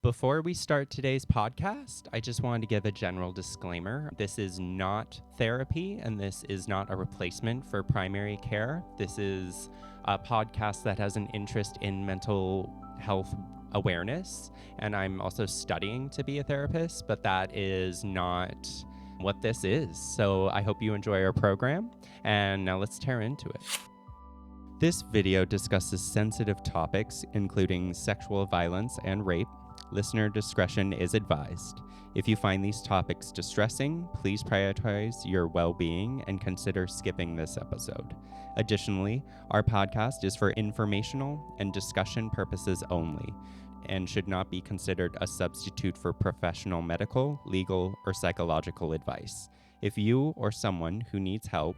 Before we start today's podcast, I just wanted to give a general disclaimer. This is not therapy, and this is not a replacement for primary care. This is a podcast that has an interest in mental health awareness, and I'm also studying to be a therapist, but that is not what this is. So I hope you enjoy our program, and now let's tear into it. This video discusses sensitive topics, including sexual violence and rape. Listener discretion is advised. If you find these topics distressing, please prioritize your well-being and consider skipping this episode. Additionally, our podcast is for informational and discussion purposes only and should not be considered a substitute for professional medical, legal, or psychological advice. If you or someone who needs help,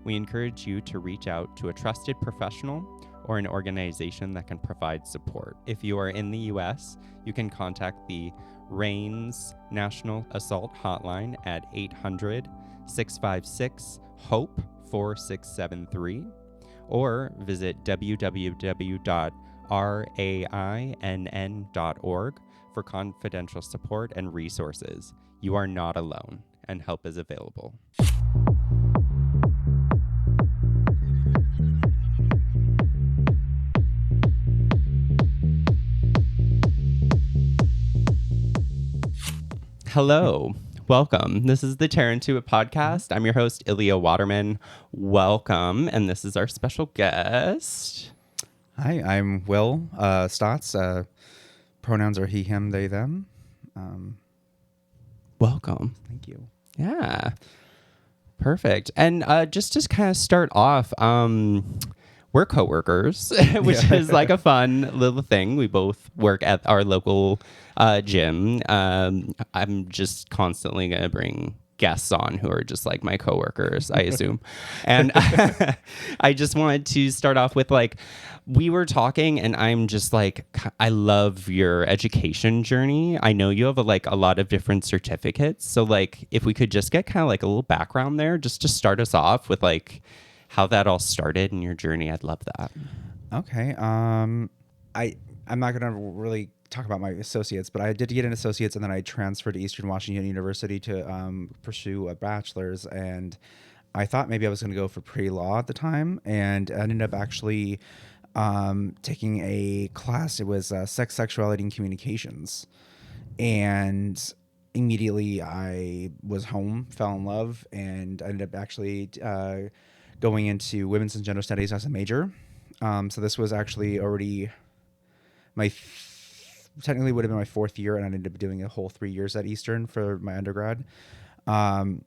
we encourage you to reach out to a trusted professional or an organization that can provide support. If you are in the U.S., you can contact the RAINS National Assault Hotline at 800-656-HOPE-4673 or visit www.rainn.org for confidential support and resources. You are not alone, and help is available. Hello, welcome. This is the TearIntoItPodcast. I'm your host, Ilya Waterman. Welcome, and this is our special guest. Hi, I'm Will Stotts. Pronouns are he, him, they, them. Welcome. Thank you. Yeah, perfect. And just to kind of start off, we're coworkers, which is like a fun little thing. We both work at our local gym. I'm just constantly going to bring guests on who are just like my coworkers, I assume. And I just wanted to start off with we were talking and I'm just like, I love your education journey. I know you have a lot of different certificates. So if we could just get kind of a little background there, just to start us off with how that all started in your journey. I'd love that. Okay. I'm not going to really talk about my associates, but I did get an associate's and then I transferred to Eastern Washington University to pursue a bachelor's. And I thought maybe I was going to go for pre-law at the time, and I ended up actually taking a class. It was sex, sexuality, and communications. And immediately I was home, fell in love, and ended up actually going into women's and gender studies as a major. So this was actually already technically would have been my fourth year, and I ended up doing a whole 3 years at Eastern for my undergrad. And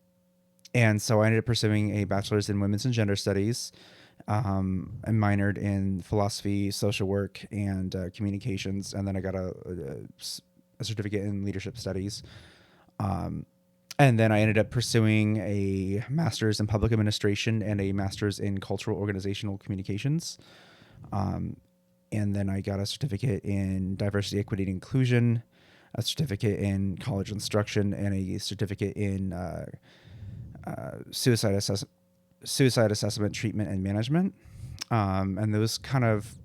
so I ended up pursuing a bachelor's in women's and gender studies. I minored in philosophy, social work, and communications, and then I got a certificate in leadership studies. And then I ended up pursuing a master's in public administration and a master's in cultural organizational communications. And then I got a certificate in diversity, equity, and inclusion, a certificate in college instruction, and a certificate in suicide assessment, treatment, and management. And those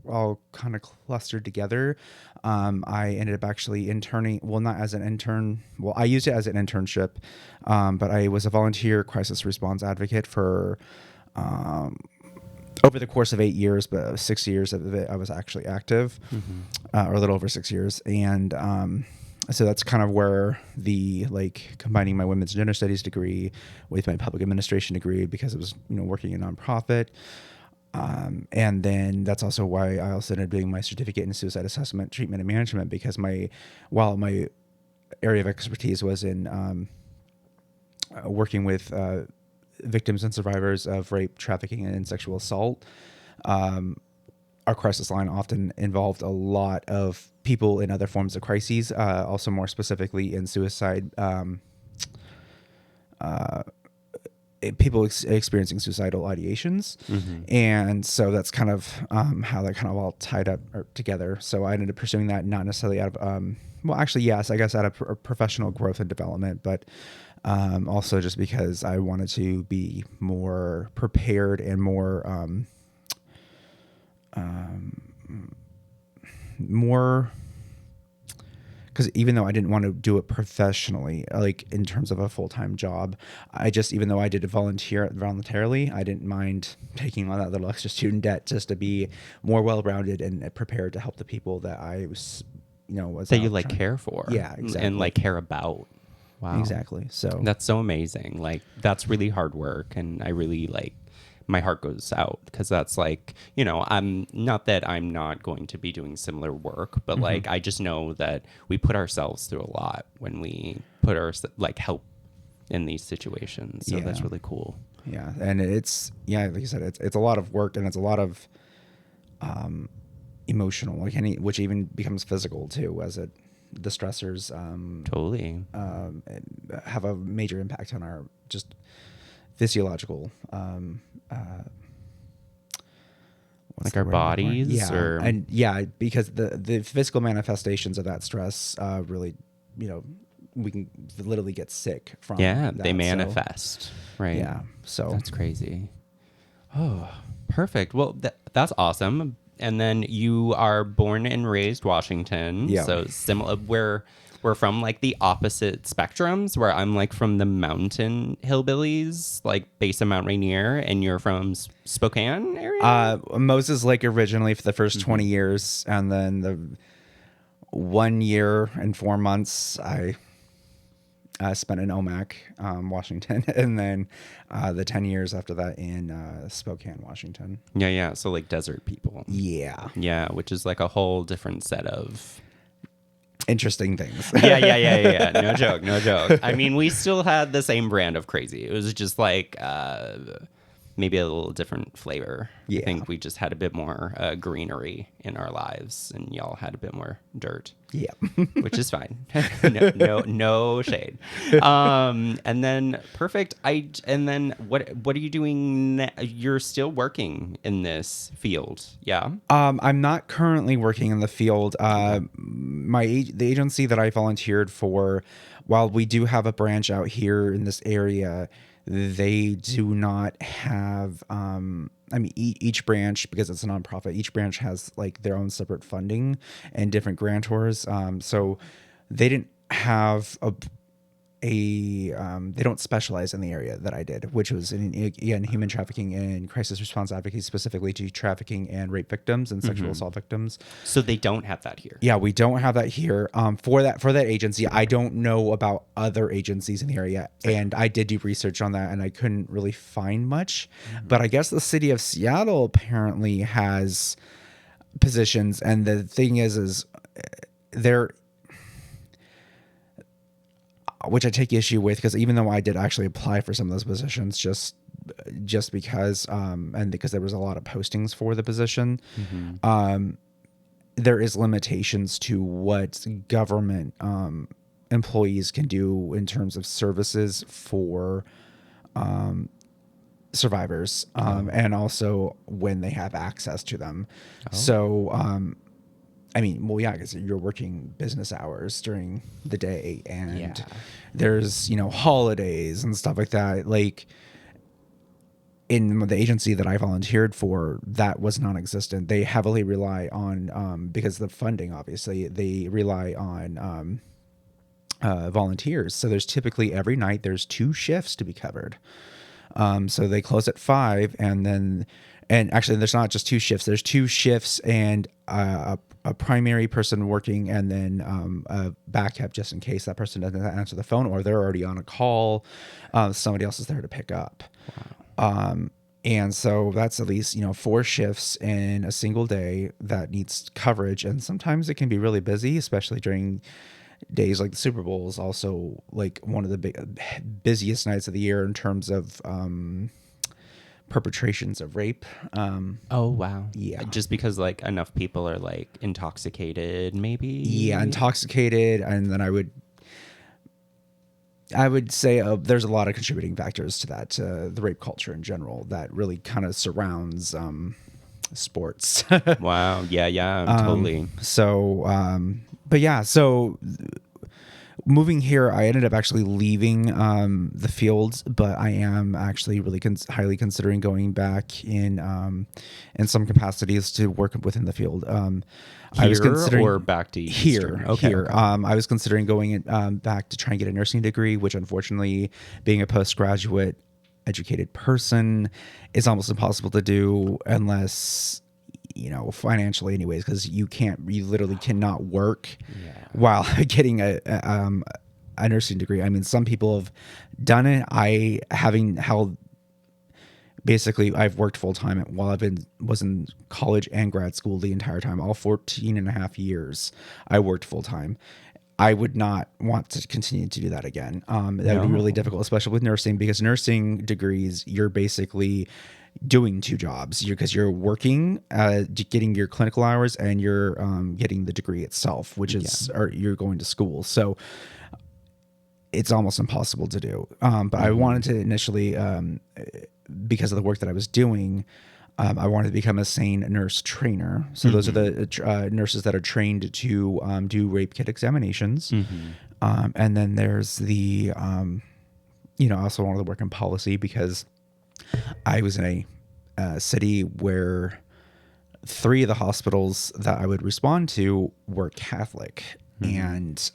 all clustered together. I ended up actually interning, not as an intern. Well, I used it as an internship, but I was a volunteer crisis response advocate for over the course of 8 years, but 6 years of it I was actually active, or a little over 6 years. And so that's kind of where the combining my women's gender studies degree with my public administration degree, because it was working in a nonprofit. And then that's also why I also ended up doing my certificate in suicide assessment, treatment, and management, because while my area of expertise was in working with victims and survivors of rape, trafficking, and sexual assault, our crisis line often involved a lot of people in other forms of crises, also more specifically in suicide, people experiencing suicidal ideations. And so that's kind of how that kind of all tied up together. So I ended up pursuing that, not necessarily out of, yes, I guess out of professional growth and development, but also just because I wanted to be more prepared and more because even though I didn't want to do it professionally, like in terms of a full-time job, even though I did voluntarily, I didn't mind taking on that little extra student debt just to be more well-rounded and prepared to help the people that I was, was That out you like trying- care for. Yeah, exactly. And like care about. Wow. Exactly. So that's so amazing. Like that's really hard work. And I really like, my heart goes out because that's like, I'm not that I'm not going to be doing similar work, but like, I just know that we put ourselves through a lot when we put our help in these situations. So that's really cool. Yeah. And it's, like you said, it's a lot of work and it's a lot of, emotional, which even becomes physical too, as the stressors, totally have a major impact on our just physiological, like our bodies. Because the physical manifestations of that stress, really, we can literally get sick from. They manifest, right? Yeah. So that's crazy. Oh, perfect. Well, that's awesome. And then you are born and raised Washington. Yeah. So similar, we're from like the opposite spectrums, where I'm like from the mountain hillbillies, like base of Mount Rainier, and you're from Spokane area? Moses Lake originally for the first 20 years. And then the 1 year and 4 months, I spent in Omak, Washington, and then the 10 years after that in Spokane, Washington. Yeah. So like desert people. Yeah. Yeah, which is like a whole different set of interesting things. Yeah. No joke. I mean, we still had the same brand of crazy. It was just like maybe a little different flavor. Yeah. I think we just had a bit more greenery in our lives, and y'all had a bit more dirt. Yeah. Which is fine. No shade. And then perfect. And then what are you doing? You're still working in this field, yeah? I'm not currently working in the field. The agency that I volunteered for, while we do have a branch out here in this area, they do not have. Each branch, because it's a nonprofit, each branch has like their own separate funding and different grantors. So they didn't have they don't specialize in the area that I did, which was in human trafficking and crisis response advocacy, specifically to trafficking and rape victims and sexual assault victims. So they don't have that here. Yeah, we don't have that here. For that agency, I don't know about other agencies in the area, and I did do research on that, and I couldn't really find much. But I guess the city of Seattle apparently has positions, and the thing is they're, which I take issue with, because even though I did actually apply for some of those positions, just because and because there was a lot of postings for the position, there is limitations to what government employees can do in terms of services for survivors, and also when they have access to them. So because you're working business hours during the day, and there's, holidays and stuff like that. Like in the agency that I volunteered for, that was non-existent. They heavily rely on, because of the funding, obviously, they rely on volunteers. So there's typically every night there's 2 shifts to be covered. So they close at 5, and actually there's not just 2 shifts. There's 2 shifts and a primary person working, and then a backup just in case that person doesn't answer the phone, or they're already on a call. Somebody else is there to pick up. Wow. And so that's at least 4 shifts in a single day that needs coverage, and sometimes it can be really busy, especially during days like the Super Bowl is also like one of the busiest nights of the year in terms of perpetrations of rape. Oh wow. Yeah. Just because like enough people are like intoxicated, maybe. Yeah, intoxicated, and then I would say there's a lot of contributing factors to that, the rape culture in general, that really kind of surrounds sports. Wow. Yeah. Totally. So, but yeah, so moving here, I ended up actually leaving the field, but I am actually really highly considering going back in some capacities to work within the field. I was considering or back to Eastern? Here. I was considering going back to try and get a nursing degree, which unfortunately, being a postgraduate educated person, is almost impossible to do unless, financially anyways, because you literally cannot work while getting a nursing degree. I mean, some people have done it. Basically, I've worked full time while was in college and grad school the entire time, all 14 and a half years. I worked full time. I would not want to continue to do that again. That would be really difficult, especially with nursing, because nursing degrees, you're basically doing two jobs because you're working, getting your clinical hours, and you're getting the degree itself, which is, or you're going to school. So it's almost impossible to do. But I wanted to initially, because of the work that I was doing, I wanted to become a SANE nurse trainer. So those are the nurses that are trained to do rape kit examinations. And then there's the, I also wanted to work in policy because I was in a city where 3 of the hospitals that I would respond to were Catholic. And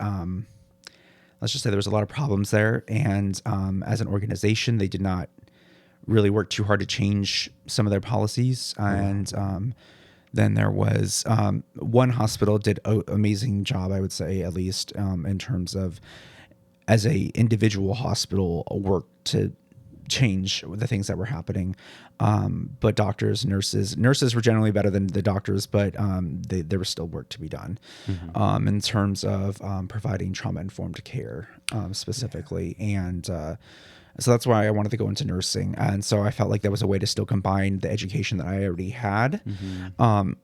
let's just say there was a lot of problems there. And as an organization, they did not really work too hard to change some of their policies. And then there was one hospital did an amazing job, I would say, at least in terms of, as a individual hospital, worked to change the things that were happening. But doctors, nurses were generally better than the doctors, but there was still work to be done in terms of providing trauma-informed care specifically. And so that's why I wanted to go into nursing. And so I felt like that was a way to still combine the education that I already had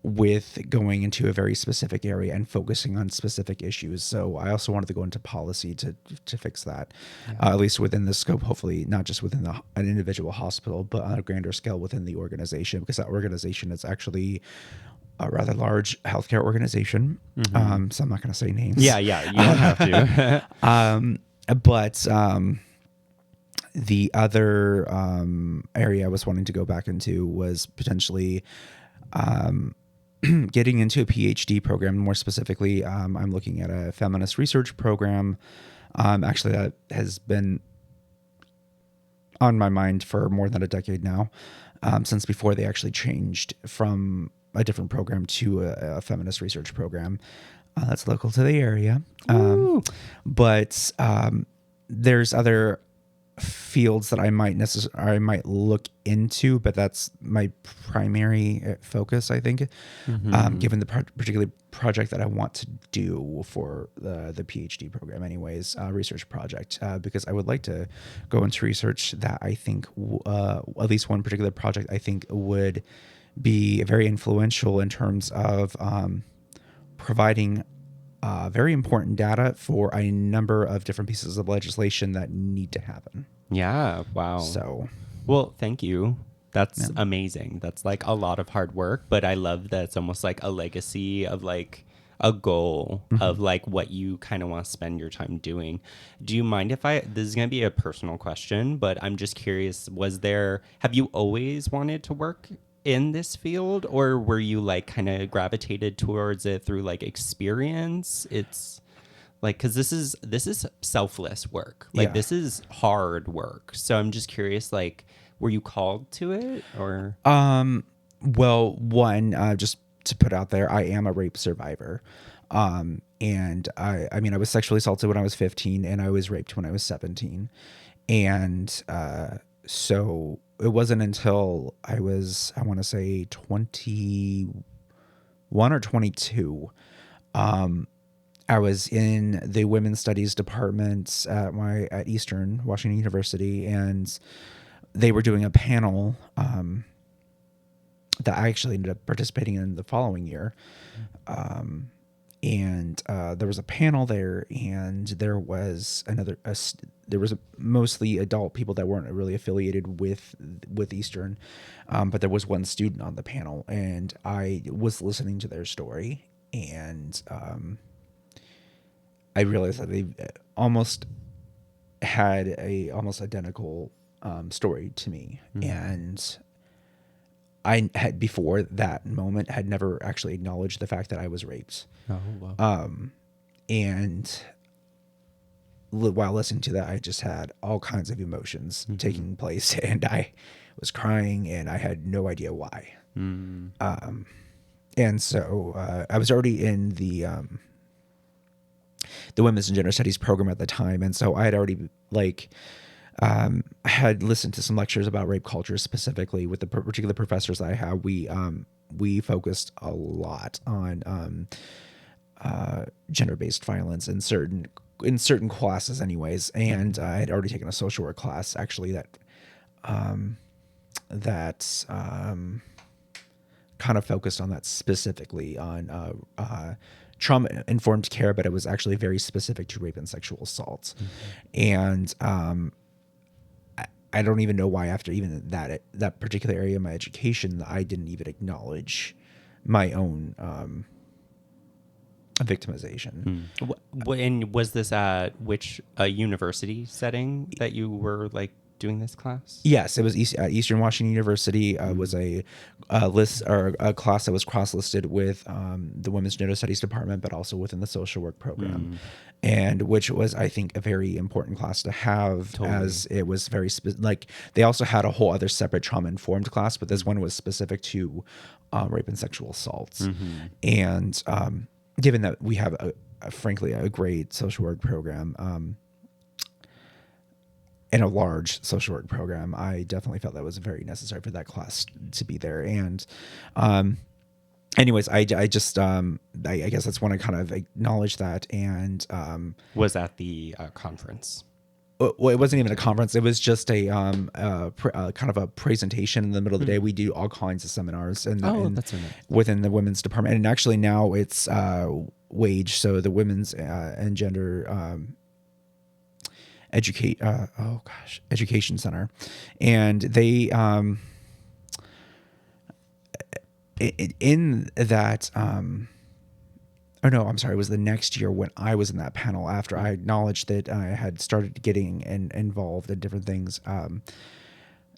with going into a very specific area and focusing on specific issues. So I also wanted to go into policy to fix that, at least within the scope, hopefully not just within an individual hospital, but on a grander scale within the organization, because that organization is actually a rather large healthcare organization. So I'm not going to say names. Yeah, you don't have to. But the other area I was wanting to go back into was potentially getting into a PhD program. More specifically, I'm looking at a feminist research program. Actually, that has been on my mind for more than a decade now, since before they actually changed from a different program to a feminist research program that's local to the area. But there's other fields that I might look into, but that's my primary focus, I think, given the particular project that I want to do for the PhD program anyways, research project, because I would like to go into research that I think, at least one particular project I think would be very influential in terms of providing very important data for a number of different pieces of legislation that need to happen. Yeah. Wow. So, well, thank you. That's amazing. That's like a lot of hard work, but I love that it's almost like a legacy of like a goal of like what you kind of want to spend your time doing. Do you mind if this is going to be a personal question, but I'm just curious, have you always wanted to work in this field, or were you like kind of gravitated towards it through like experience? It's like, cause this is selfless work. Like this is hard work. So I'm just curious, like, were you called to it or? Well, one, just to put out there, I am a rape survivor. And I mean, I was sexually assaulted when I was 15 and I was raped when I was 17. And, so it wasn't until I was, I want to say 21 or 22. I was in the women's studies department at Eastern Washington University, and they were doing a panel that I actually ended up participating in the following year. And there was a panel there, and there was there was mostly adult people that weren't really affiliated with Eastern, but there was one student on the panel, and I was listening to their story, and I realized that they almost had a almost identical story to me, and I had before that moment had never actually acknowledged the fact that I was raped. Oh, wow. And while listening to that, I just had all kinds of emotions taking place, and I was crying, and I had no idea why. And so I was already in the Women's and Gender Studies program at the time, and so I had already I had listened to some lectures about rape culture specifically with the particular professors I had. We focused a lot on gender-based violence in certain classes, anyways. And I had already taken a social work class actually that kind of focused on that specifically on trauma-informed care, but it was actually very specific to rape and sexual assault. And I don't even know why after even that particular area of my education, I didn't even acknowledge my own victimization. And was this at which university setting that you were like doing this class? Yes, it was Eastern Washington University. Was a list or a class that was cross-listed with the Women's Gender Studies department, but also within the social work program, and which was, I think, a very important class to have. Totally. As it was very they also had a whole other separate trauma-informed class, but this one was specific to rape and sexual assaults. And given that we have frankly a great social work program. In a large social work program, I definitely felt that was very necessary for that class to be there. And, anyways, I just, I guess that's when I kind of acknowledged that. And, was at the conference. Well, it wasn't even a conference. It was just a kind of a presentation in the middle of the day. We do all kinds of seminars that's within the women's department. And actually now it's WAGE, so the Women's and Gender Education Center, and they in that oh no, I'm sorry, it was the next year when I was in that panel after I acknowledged that I had started getting involved in different things.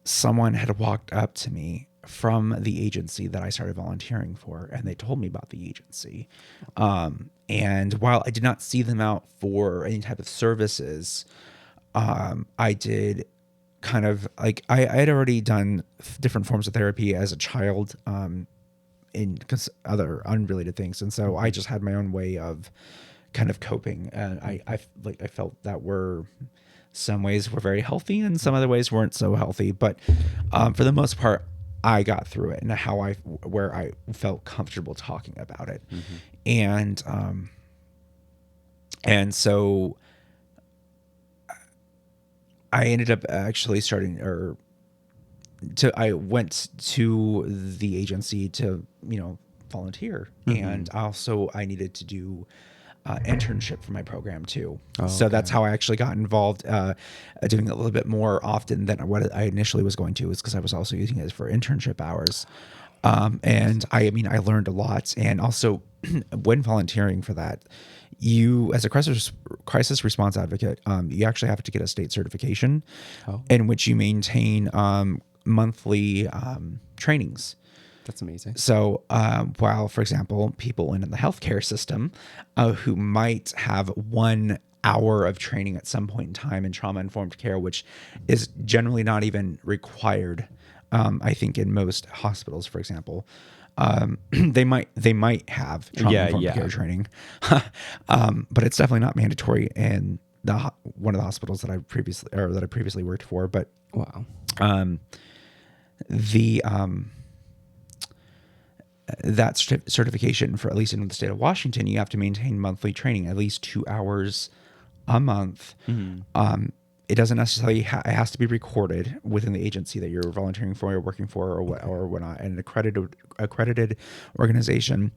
Someone had walked up to me from the agency that I started volunteering for, and they told me about the agency. And while I did not see them out for any type of services, I did kind of I had already done different forms of therapy as a child, in other unrelated things. And so I just had my own way of kind of coping. And I felt that some ways were very healthy and some other ways weren't so healthy. But for the most part, I got through it and where I felt comfortable talking about it. And so I ended up actually I went to the agency to, volunteer. And also I needed to do internship for my program too. So that's how I actually got involved, doing it a little bit more often than what I initially was going to, is because I was also using it for internship hours. And I learned a lot. And also when volunteering for that, you, as a crisis response advocate, you actually have to get a state certification in which you maintain monthly trainings. That's amazing. So while, for example, people in the healthcare system who might have 1 hour of training at some point in time in trauma-informed care, which is generally not even required, I think in most hospitals, for example, they might have trauma-informed care training, but it's definitely not mandatory in one of the hospitals that I previously worked for. But wow, that certification, for at least in the state of Washington, you have to maintain monthly training, at least 2 hours a month. It doesn't necessarily it has to be recorded within the agency that you're volunteering for or working for or whatnot, and an accredited organization.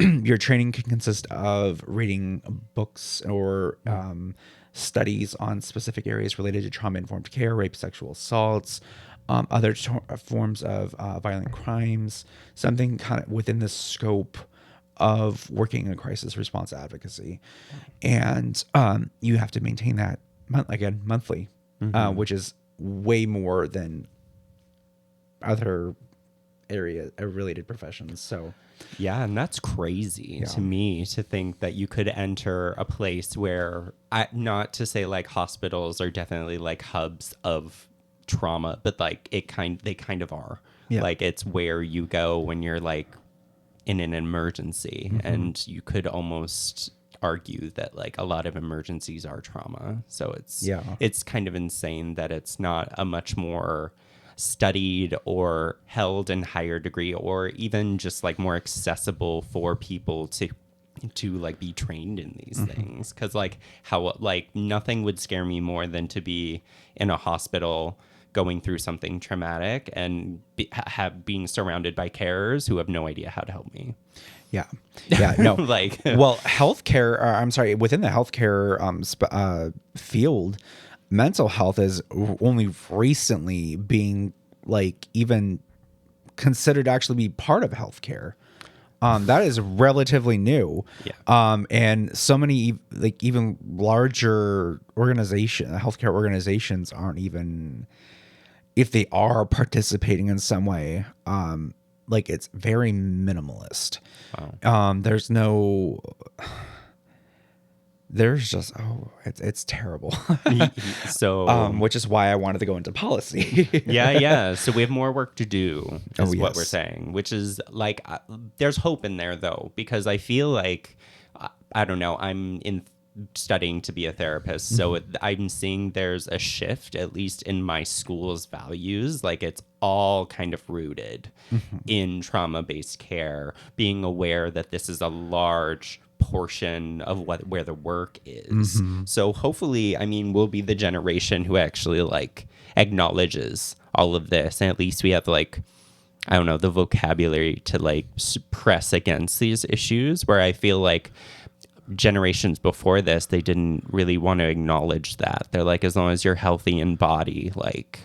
Your training can consist of reading books or studies on specific areas related to trauma-informed care, rape, sexual assaults, other forms of violent crimes, something kind of within the scope of working in crisis response advocacy, and you have to maintain that monthly, which is way more than other area related professions. So yeah, and that's crazy to me to think that you could enter a place where, not to say like hospitals are definitely like hubs of trauma, but like they kind of are. Yeah. Like it's where you go when you're like in an emergency, and you could almost argue that like a lot of emergencies are trauma. So it's kind of insane that it's not a much more studied or held in higher degree, or even just like more accessible for people to like be trained in these things. Because like how like nothing would scare me more than to be in a hospital going through something traumatic and being surrounded by carers who have no idea how to help me. Yeah. No. Like, well, healthcare. Within the healthcare field, mental health is only recently being like even considered to actually be part of healthcare. That is relatively new. Yeah. And so many like even larger healthcare organizations aren't even, if they are participating in some way, like it's very minimalist. Wow. There's just it's terrible. So which is why I wanted to go into policy. yeah. So we have more work to do, is what we're yes. saying, which is like, there's hope in there though, because I feel like, I don't know, I'm studying to be a therapist. So I'm seeing there's a shift, at least in my school's values. Like it's all kind of rooted in trauma-based care, being aware that this is a large portion of where the work is. So hopefully, I mean, we'll be the generation who actually like acknowledges all of this, and at least we have like, I don't know, the vocabulary to like press against these issues, where I feel like generations before this, they didn't really want to acknowledge that. They're like, as long as you're healthy in body, like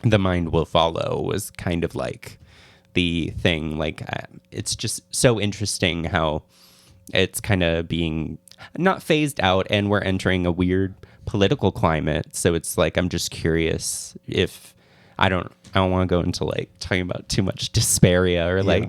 the mind will follow, was kind of like the thing. Like it's just so interesting how it's kind of being not phased out, and we're entering a weird political climate. So it's like, I'm just curious if I don't want to go into like talking about too much despair or like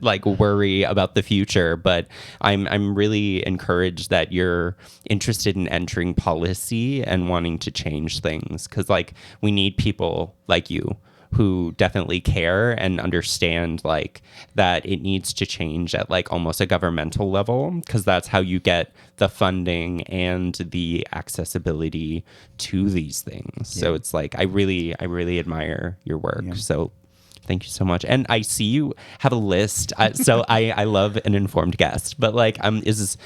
like worry about the future, but I'm really encouraged that you're interested in entering policy and wanting to change things, because like we need people like you who definitely care and understand like that it needs to change at like almost a governmental level, because that's how you get the funding and the accessibility to these things. So it's like I really admire your work. So thank you so much. And I see you have a list. So I love an informed guest, but like, is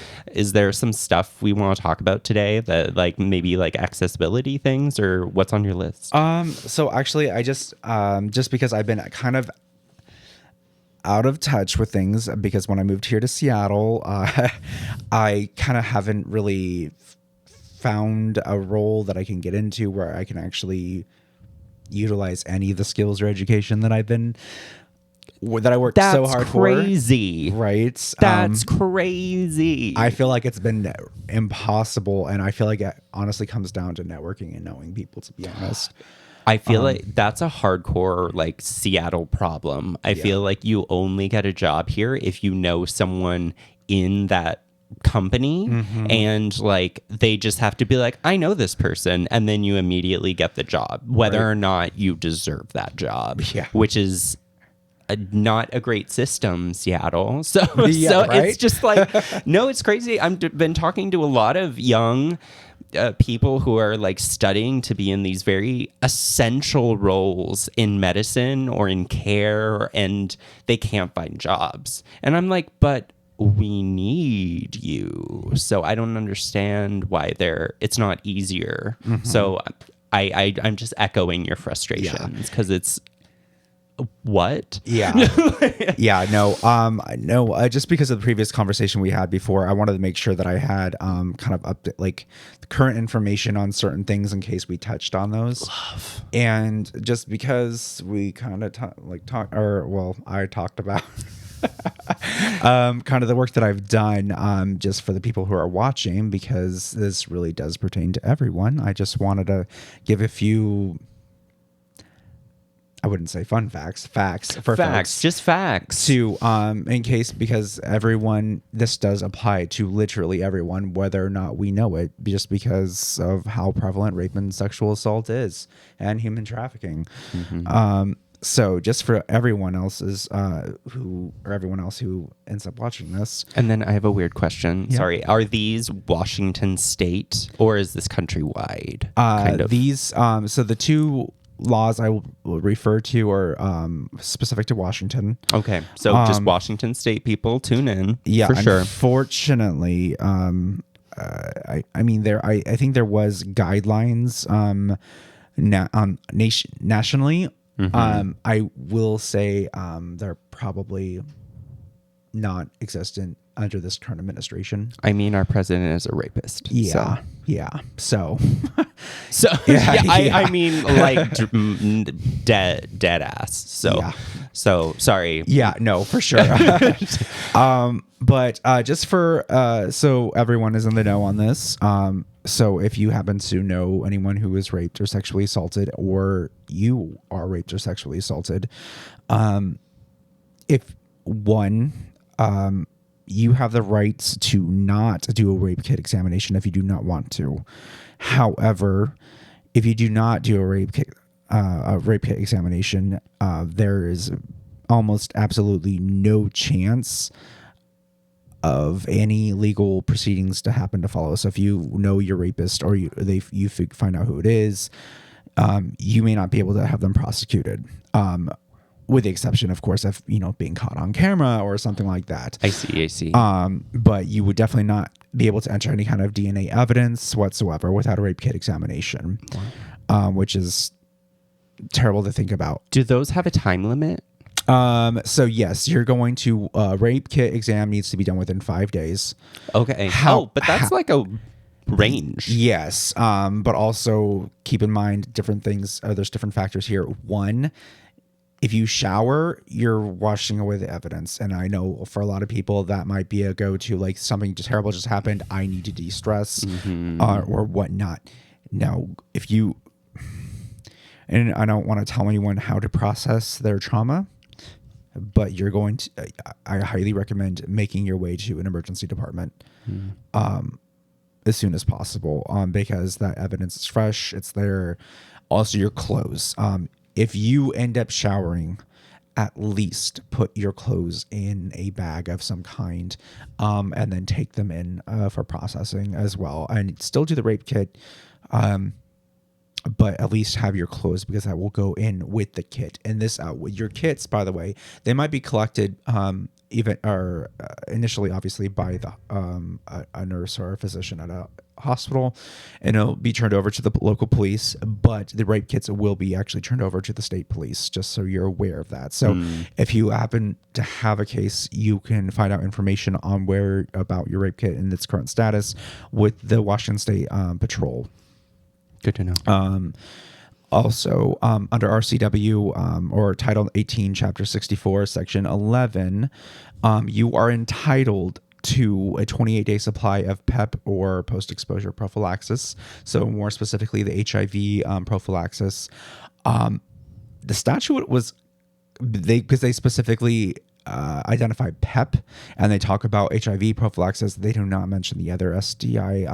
there some stuff we want to talk about today that like maybe like accessibility things, or what's on your list? So actually I just because I've been kind of out of touch with things, because when I moved here to Seattle, I kind of haven't really found a role that I can get into where I can actually utilize any of the skills or education that I worked so hard crazy. For. Right. That's crazy. I feel like it's been impossible, and I feel like it honestly comes down to networking and knowing people, to be honest. I feel like that's a hardcore like Seattle problem. I feel like you only get a job here if you know someone in that company, and like they just have to be like, I know this person, and then you immediately get the job, whether or not you deserve that job, which is not a great system, Seattle. So it's just like, no, it's crazy. I've been talking to a lot of young people who are like studying to be in these very essential roles in medicine or in care, and they can't find jobs. And I'm like, but we need you. So I don't understand why it's not easier. So I'm just echoing your frustrations, because it's what? No, just because of the previous conversation we had before, I wanted to make sure that I had kind of like the current information on certain things in case we touched on those. And just because we kind of I talked about kind of the work that I've done, just for the people who are watching, because this really does pertain to everyone. I just wanted to give a few, I wouldn't say fun facts for folks, just facts to, in case, because everyone, this does apply to literally everyone, whether or not we know it, just because of how prevalent rape and sexual assault is, and human trafficking. So just for everyone else's, everyone else who ends up watching this. And then I have a weird question. Yeah. Sorry. Are these Washington state, or is this countrywide? Kind of? These, so the two laws I will refer to are specific to Washington. Okay. So just Washington state people, tune in. Yeah, for sure. Unfortunately, I mean, I think there was guidelines nationally. I will say they're probably not existent under this current administration. I mean, our president is a rapist. Yeah. Yeah. So, I mean, like dead ass. So sorry. Yeah, no, for sure. But just for, so everyone is in the know on this. So if you happen to know anyone who is raped or sexually assaulted, or you are raped or sexually assaulted, if one, you have the rights to not do a rape kit examination if you do not want to. However, if you do not do a rape kit examination, there is almost absolutely no chance of any legal proceedings to happen to follow. So if you know your rapist, or you find out who it is, you may not be able to have them prosecuted. With the exception, of course, of, being caught on camera or something like that. I see. But you would definitely not be able to enter any kind of DNA evidence whatsoever without a rape kit examination, which is terrible to think about. Do those have a time limit? So yes, you're going to, rape kit exam needs to be done within 5 days. Okay. But that's like a range. Yes. But also keep in mind different things. There's different factors here. One, if you shower, you're washing away the evidence. And I know for a lot of people that might be a go-to, like something terrible just happened, I need to de-stress, or whatnot. Now, if you, and I don't want to tell anyone how to process their trauma, but you're going to, I highly recommend making your way to an emergency department as soon as possible, because that evidence is fresh. It's there. Also, your clothes. If you end up showering, at least put your clothes in a bag of some kind, and then take them in for processing as well. And still do the rape kit, but at least have your clothes, because that will go in with the kit. And this, with your kits, by the way, they might be collected initially, obviously, by a nurse or a physician at a hospital, and it'll be turned over to the local police, but the rape kits will be actually turned over to the state police, just so you're aware of that. So if you happen to have a case, you can find out information on about your rape kit and its current status with the Washington State Patrol. Good to know. Also, under RCW, or Title 18, Chapter 64, Section 11, you are entitled to a 28-day supply of PEP, or post-exposure prophylaxis. So more specifically, the HIV prophylaxis. The statute was, because they specifically identify PEP, and they talk about HIV prophylaxis. They do not mention the other STI,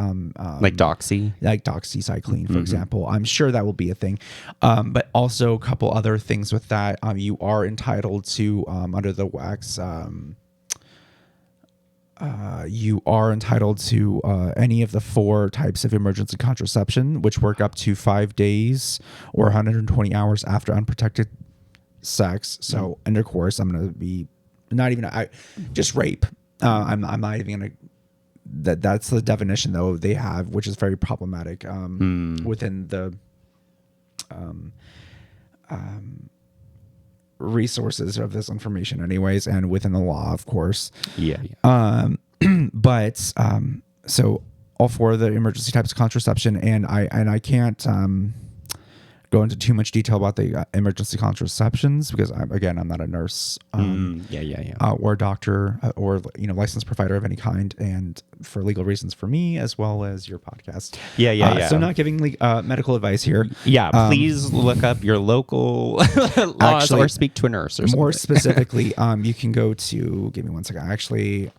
like doxy, doxycycline, for example. I'm sure that will be a thing, but also a couple other things with that. You are entitled to, under the WACs, you are entitled to any of the 4 types of emergency contraception, which work up to 5 days or 120 hours after unprotected sex. So intercourse, I'm going to be just rape. I'm not even going to, that's the definition though they have, which is very problematic within the resources of this information anyways, and within the law, of course. But so all 4 of the emergency types of contraception, and I can't go into too much detail about the emergency contraceptions because I'm not a nurse, or a doctor, or licensed provider of any kind, and for legal reasons for me as well as your podcast. So not giving medical advice here. Please look up your local laws or speak to a nurse or something. More specifically, you can go to, give me one second. Actually,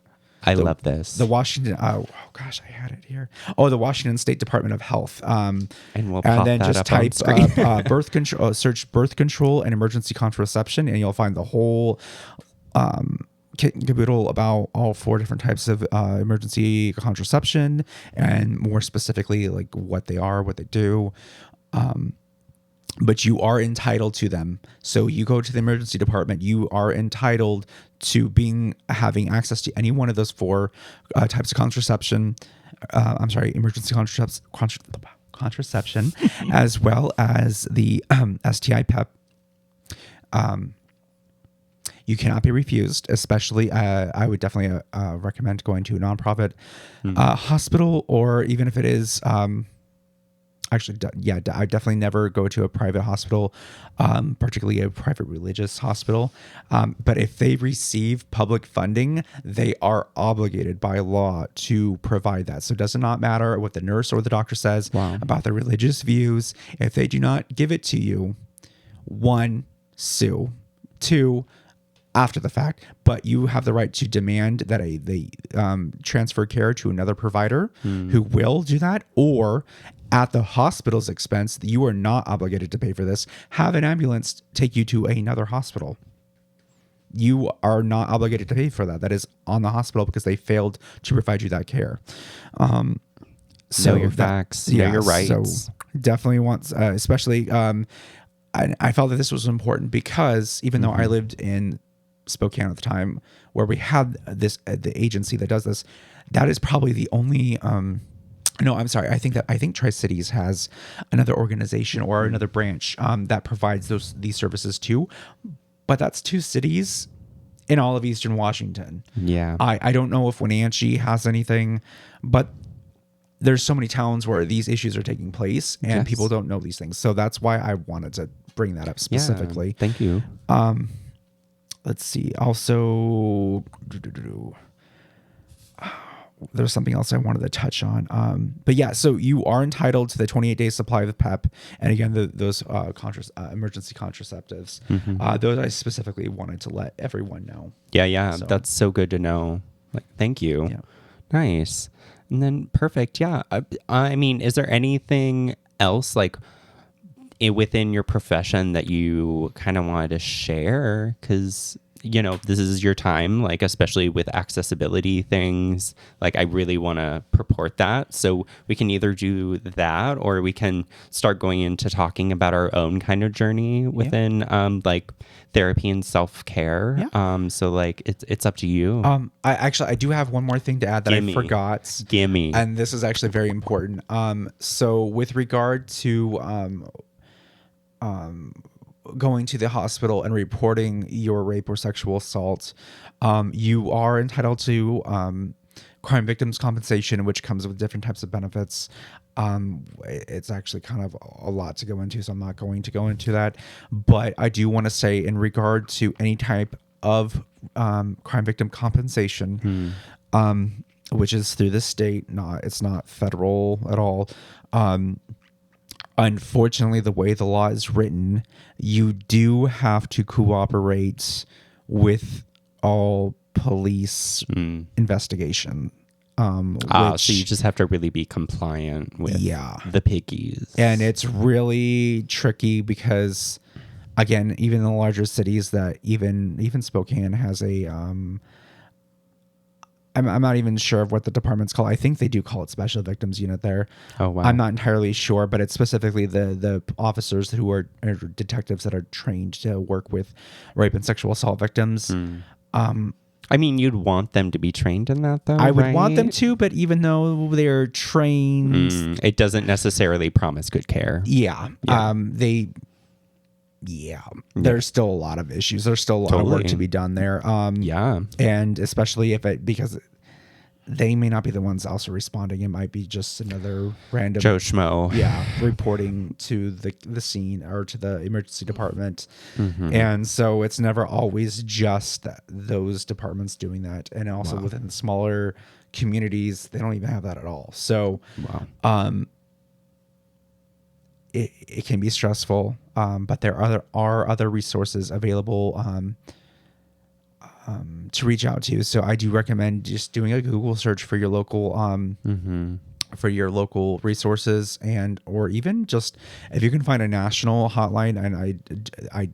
I love this. The Washington, I had it here. The Washington State Department of Health. And we'll pop then that just up type on screen. birth control, search birth control and emergency contraception, and you'll find the whole kit and caboodle about all 4 different types of emergency contraception, and more specifically, like what they are, what they do. But you are entitled to them. So you go to the emergency department, you are entitled to having access to any one of those 4 types of contraception. Emergency contraception, as well as the STI PEP. You cannot be refused, especially I would definitely recommend going to a nonprofit hospital, or even if it is... I definitely never go to a private hospital, particularly a private religious hospital. But if they receive public funding, they are obligated by law to provide that. So it does not matter what the nurse or the doctor says about their religious views. If they do not give it to you, 1, sue. 2, after the fact, but you have the right to demand that they transfer care to another provider who will do that, or at the hospital's expense. You are not obligated to pay for this. Have an ambulance take you to another hospital. You are not obligated to pay for that. That is on the hospital because they failed to provide you that care. Know your facts, know your rights. So definitely wants, especially, I felt that this was important because even though I lived in Spokane at the time, where we had the agency that does this, that is probably the only no, I'm sorry. I think Tri-Cities has another organization or another branch that provides these services too, but that's 2 cities in all of Eastern Washington. Yeah, I don't know if Wenatchee has anything, but there's so many towns where these issues are taking place and people don't know these things. So that's why I wanted to bring that up specifically. Yeah, thank you. Let's see. Also, there's something else I wanted to touch on. But yeah, so you are entitled to the 28-day supply of PEP. And again, those emergency contraceptives. Those I specifically wanted to let everyone know. Yeah. So. That's so good to know. Thank you. Yeah. Nice. And then perfect. Yeah. I mean, is there anything else within your profession that you kind of wanted to share? Because this is your time, especially with accessibility things. I really want to purport that. So we can either do that, or we can start going into talking about our own kind of journey within therapy and self-care. So it's up to you. I do have one more thing to add that I forgot. Gimme. And this is actually very important. So with regard to going to the hospital and reporting your rape or sexual assault, you are entitled to crime victims compensation, which comes with different types of benefits. It's actually kind of a lot to go into, so I'm not going to go into that. But I do want to say, in regard to any type of crime victim compensation, which is through the state, it's not federal at all. Unfortunately, the way the law is written, you do have to cooperate with all police investigation. So you just have to really be compliant with the piggies. And it's really tricky because, again, even in the larger cities, that even Spokane has a... I'm not even sure of what the department's called. I think they do call it Special Victims Unit there. Oh, wow. I'm not entirely sure, but it's specifically the officers who are detectives that are trained to work with rape and sexual assault victims. I mean, you'd want them to be trained in that, though, I would want them to, but even though they're trained... it doesn't necessarily promise good care. Yeah. There's still a lot of issues. There's still a lot of work to be done there. Yeah. And especially because they may not be the ones also responding. It might be just another random Joe Schmo. Yeah, reporting to the scene or to the emergency department. And so it's never always just those departments doing that. And also within smaller communities, they don't even have that at all. So it can be stressful, but there are other resources available to reach out to. So I do recommend just doing a Google search for your local resources, and or even just if you can find a national hotline. And I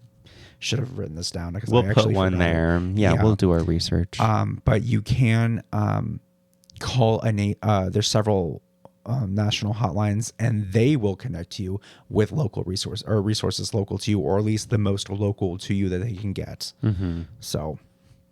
should have written this down because we'll I actually put one there. Yeah, we'll do our research. But you can call there's several national hotlines, and they will connect you with local resources local to you, or at least the most local to you that they can get. So.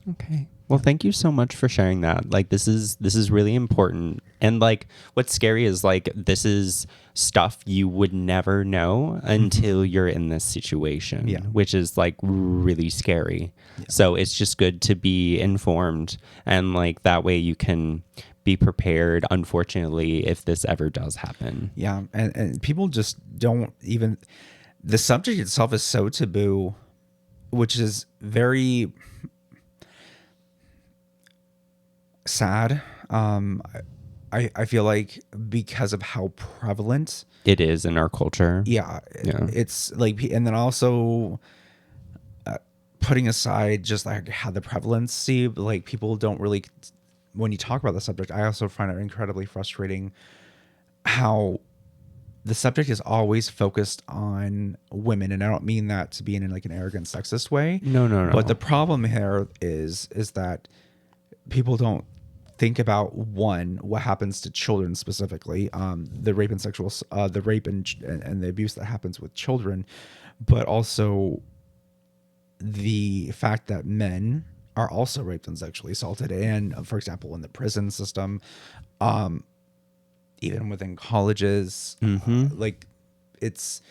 Okay. Well, thank you so much for sharing that. Like, this is really important. And like, what's scary is like, this is stuff you would never know until you're in this situation, which is like really scary. Yeah. So it's just good to be informed, and like that way you can be prepared, unfortunately, if this ever does happen. Yeah. And people just don't even, the subject itself is so taboo, which is very sad. I feel like because of how prevalent it is in our culture. Yeah. It's like, and then also putting aside just like how the prevalency, like people don't really, when you talk about the subject, I also find it incredibly frustrating how the subject is always focused on women. And I don't mean that to be in like an arrogant sexist way. No. But the problem here is that people don't think about, one, what happens to children specifically, the rape and the abuse that happens with children, but also the fact that men are also raped and sexually assaulted. And for example, in the prison system, even within colleges, like it's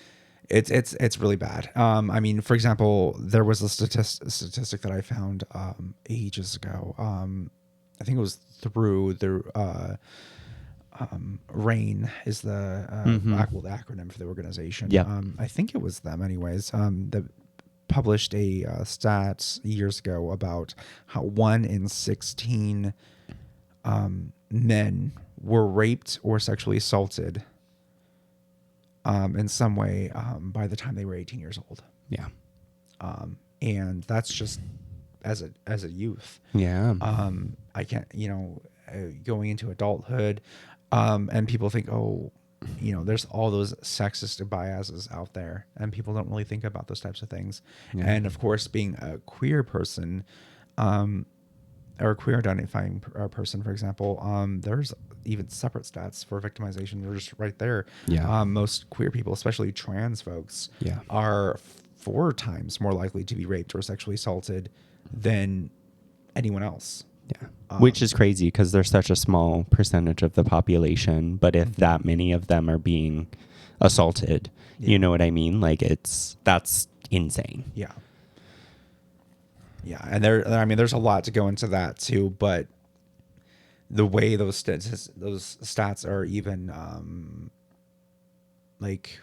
really bad. I mean, for example, there was a statistic that I found ages ago. I think it was through the RAIN is the the acronym for the organization. Yeah. I think it was them anyways. That published a stats years ago about how 1 in 16 men were raped or sexually assaulted in some way by the time they were 18 years old. Yeah. And that's just as a youth. Yeah. I can't, going into adulthood, and people think, there's all those sexist biases out there, and people don't really think about those types of things. Yeah. And of course, being a queer person, or a queer identifying person, for example, there's even separate stats for victimization. They're just right there. Yeah. Most queer people, especially trans folks, are 4 times more likely to be raped or sexually assaulted than anyone else. Yeah. Which is crazy because they're such a small percentage of the population. But if that many of them are being assaulted, you know what I mean? Like that's insane. Yeah. Yeah. And there's a lot to go into that too, but the way those stats are even, like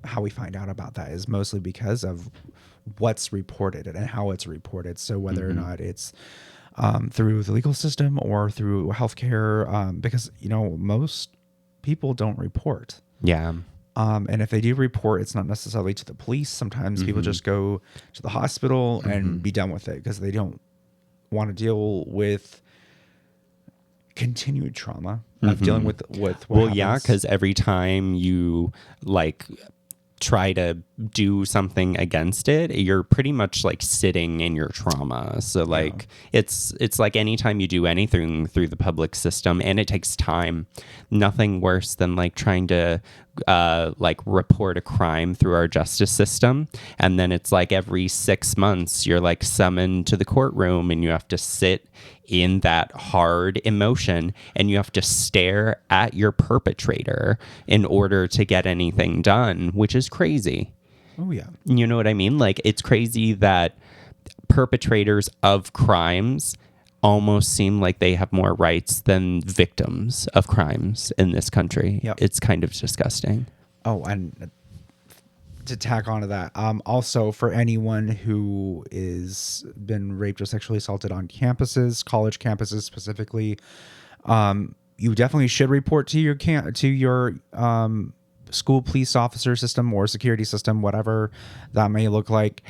how we find out about that is mostly because of what's reported and how it's reported. So whether or not it's through the legal system or through healthcare, because most people don't report. Yeah. And if they do report, it's not necessarily to the police. Sometimes people just go to the hospital and be done with it because they don't want to deal with continued trauma of dealing with what happens. Yeah, because every time you try to do something against it, you're pretty much like sitting in your trauma. So it's like anytime you do anything through the public system, and it takes time, nothing worse than like trying to report a crime through our justice system, and then it's like every 6 months you're like summoned to the courtroom and you have to sit in that hard emotion and you have to stare at your perpetrator in order to get anything done, which is crazy. Oh yeah. You know what I mean? Like, it's crazy that perpetrators of crimes almost seem like they have more rights than victims of crimes in this country. Yep. It's kind of disgusting. Oh, and to tack onto that, also for anyone who is been raped or sexually assaulted on campuses, college campuses specifically, you definitely should report to your school police officer system or security system, whatever that may look like.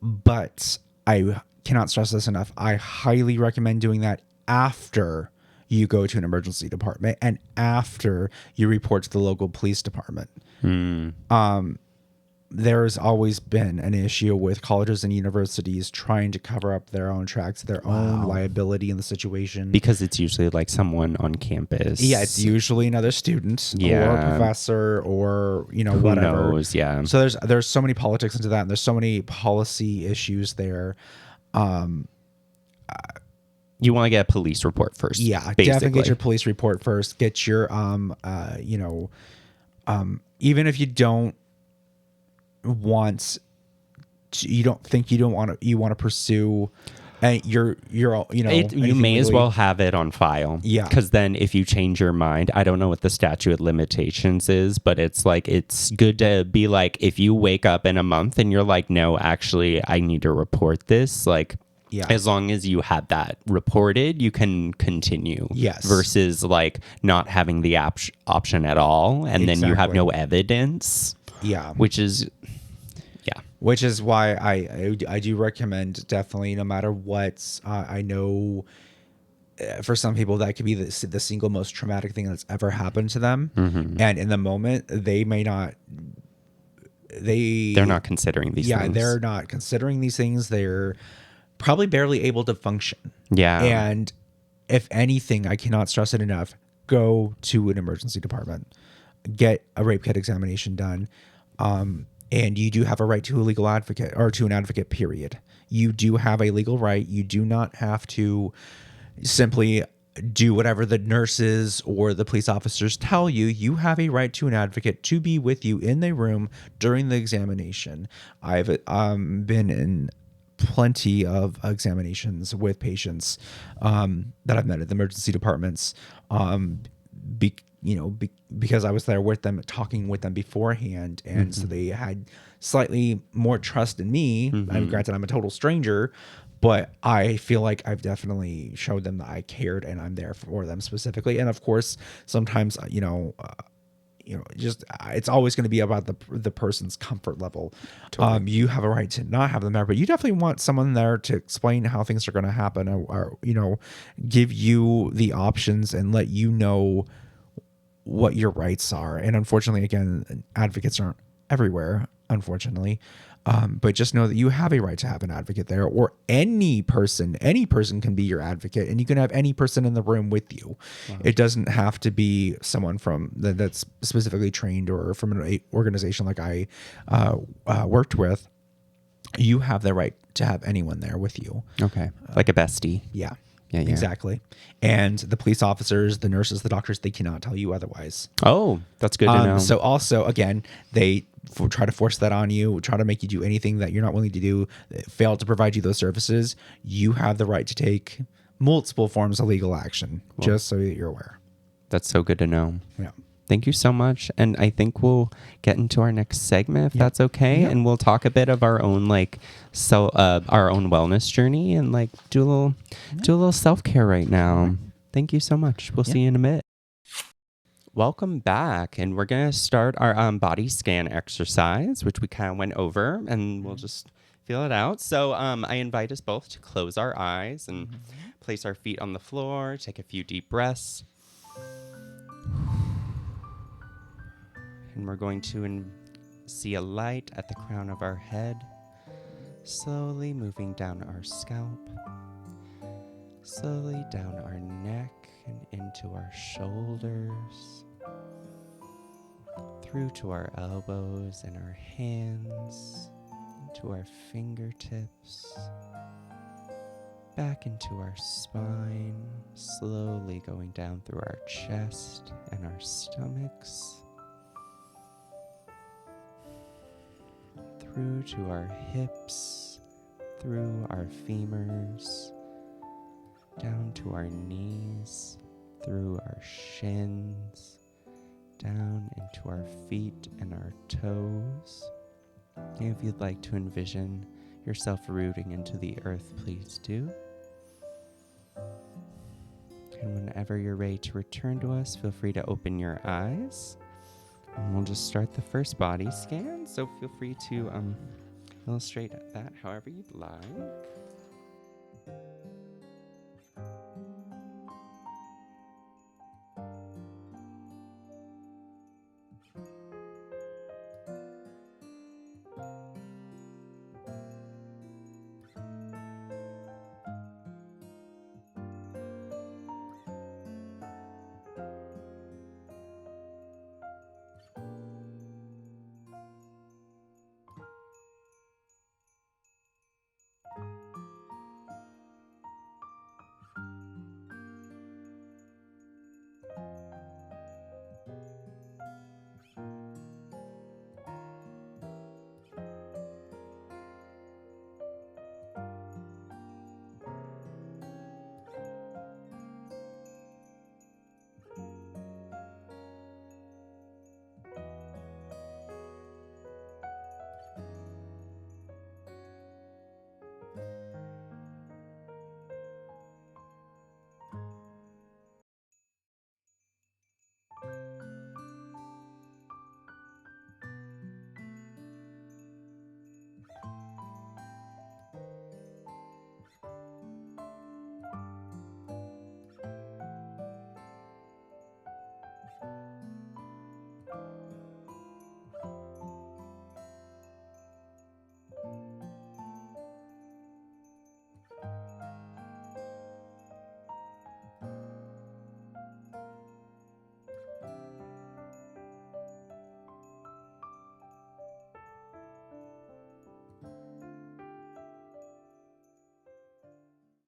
But I cannot stress this enough. I highly recommend doing that after you go to an emergency department and after you report to the local police department. There's always been an issue with colleges and universities trying to cover up their own tracks, their own liability in the situation. Because it's usually like someone on campus. Yeah, it's usually another student or a professor or, Who whatever. knows, yeah. So there's so many politics into that, and there's so many policy issues there. You want to get a police report first. Yeah, basically. definitely get your police report first. Get your even if you don't want to, you want to pursue, and you may as well have it on file. Yeah, because then if you change your mind, I don't know what the statute of limitations is, but it's like, it's good to be like, if you wake up in a month and you're like, no, actually I need to report this, like, yeah, as long as you have that reported, you can continue. Yes. Versus like not having the option at all, and then you have no evidence. Yeah. Which is why I do recommend, definitely, no matter what. I know for some people that could be the single most traumatic thing that's ever happened to them. Mm-hmm. And in the moment, they're not considering these things. Yeah, they're not considering these things. They're probably barely able to function. Yeah. And if anything, I cannot stress it enough, go to an emergency department. Get a rape kit examination done. And you do have a right to a legal advocate, or to an advocate, period. You do have a legal right. You do not have to simply do whatever the nurses or the police officers tell you. You have a right to an advocate to be with you in the room during the examination. I've been in plenty of examinations with patients that I've met at the emergency departments, because I was there with them, talking with them beforehand, and so they had slightly more trust in me. I'm granted, I'm a total stranger, but I feel like I've definitely showed them that I cared and I'm there for them specifically. And of course, sometimes it's always going to be about the person's comfort level. Totally. You have a right to not have them there, but you definitely want someone there to explain how things are going to happen, or give you the options and let you know what your rights are. And unfortunately, again, advocates aren't everywhere, unfortunately. But just know that you have a right to have an advocate there, or any person can be your advocate, and you can have any person in the room with you. Wow. It doesn't have to be someone that's specifically trained or from an organization like I worked with. You have the right to have anyone there with you. Okay. Like a bestie. Yeah. Yeah, exactly. And the police officers, the nurses, the doctors, they cannot tell you otherwise. Oh, that's good to know. So also, again, they try to force that on you, try to make you do anything that you're not willing to do, fail to provide you those services. You have the right to take multiple forms of legal action, just so that you're aware. That's so good to know. Yeah. Thank you so much. And I think we'll get into our next segment, if that's okay. Yeah. And we'll talk a bit of our own our own wellness journey, and do a little self-care right now. Thank you so much. We'll see you in a bit. Welcome back. And we're going to start our body scan exercise, which we kind of went over, and we'll just feel it out. So I invite us both to close our eyes and place our feet on the floor, take a few deep breaths. And we're going to see a light at the crown of our head, slowly moving down our scalp, slowly down our neck and into our shoulders, through to our elbows and our hands, into our fingertips, back into our spine, slowly going down through our chest and our stomachs, through to our hips, through our femurs, down to our knees, through our shins, down into our feet and our toes. And if you'd like to envision yourself rooting into the earth, please do. And whenever you're ready to return to us, feel free to open your eyes. And we'll just start the first body scan. So feel free to illustrate that however you'd like.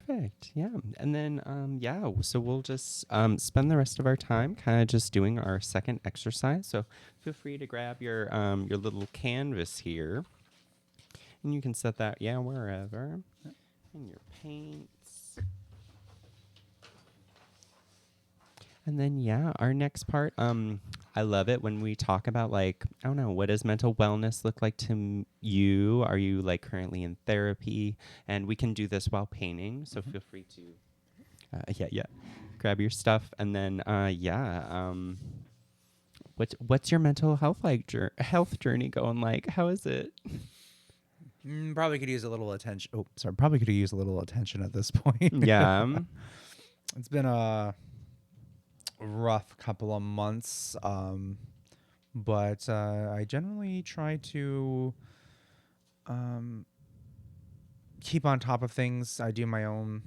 Perfect. Yeah. And then, so we'll just spend the rest of our time kind of just doing our second exercise. So feel free to grab your little canvas here, and you can set that, wherever. And your paints. And then, our next part, I love it when we talk about, like, I don't know, what does mental wellness look like to you? Are you, like, currently in therapy? And we can do this while painting, so feel free to, grab your stuff. And then, what's your mental health health journey going like? How is it? Probably could use a little attention. Oh, sorry. Probably could use a little attention at this point. Yeah. It's been a rough couple of months, but I generally try to keep on top of things. I do my own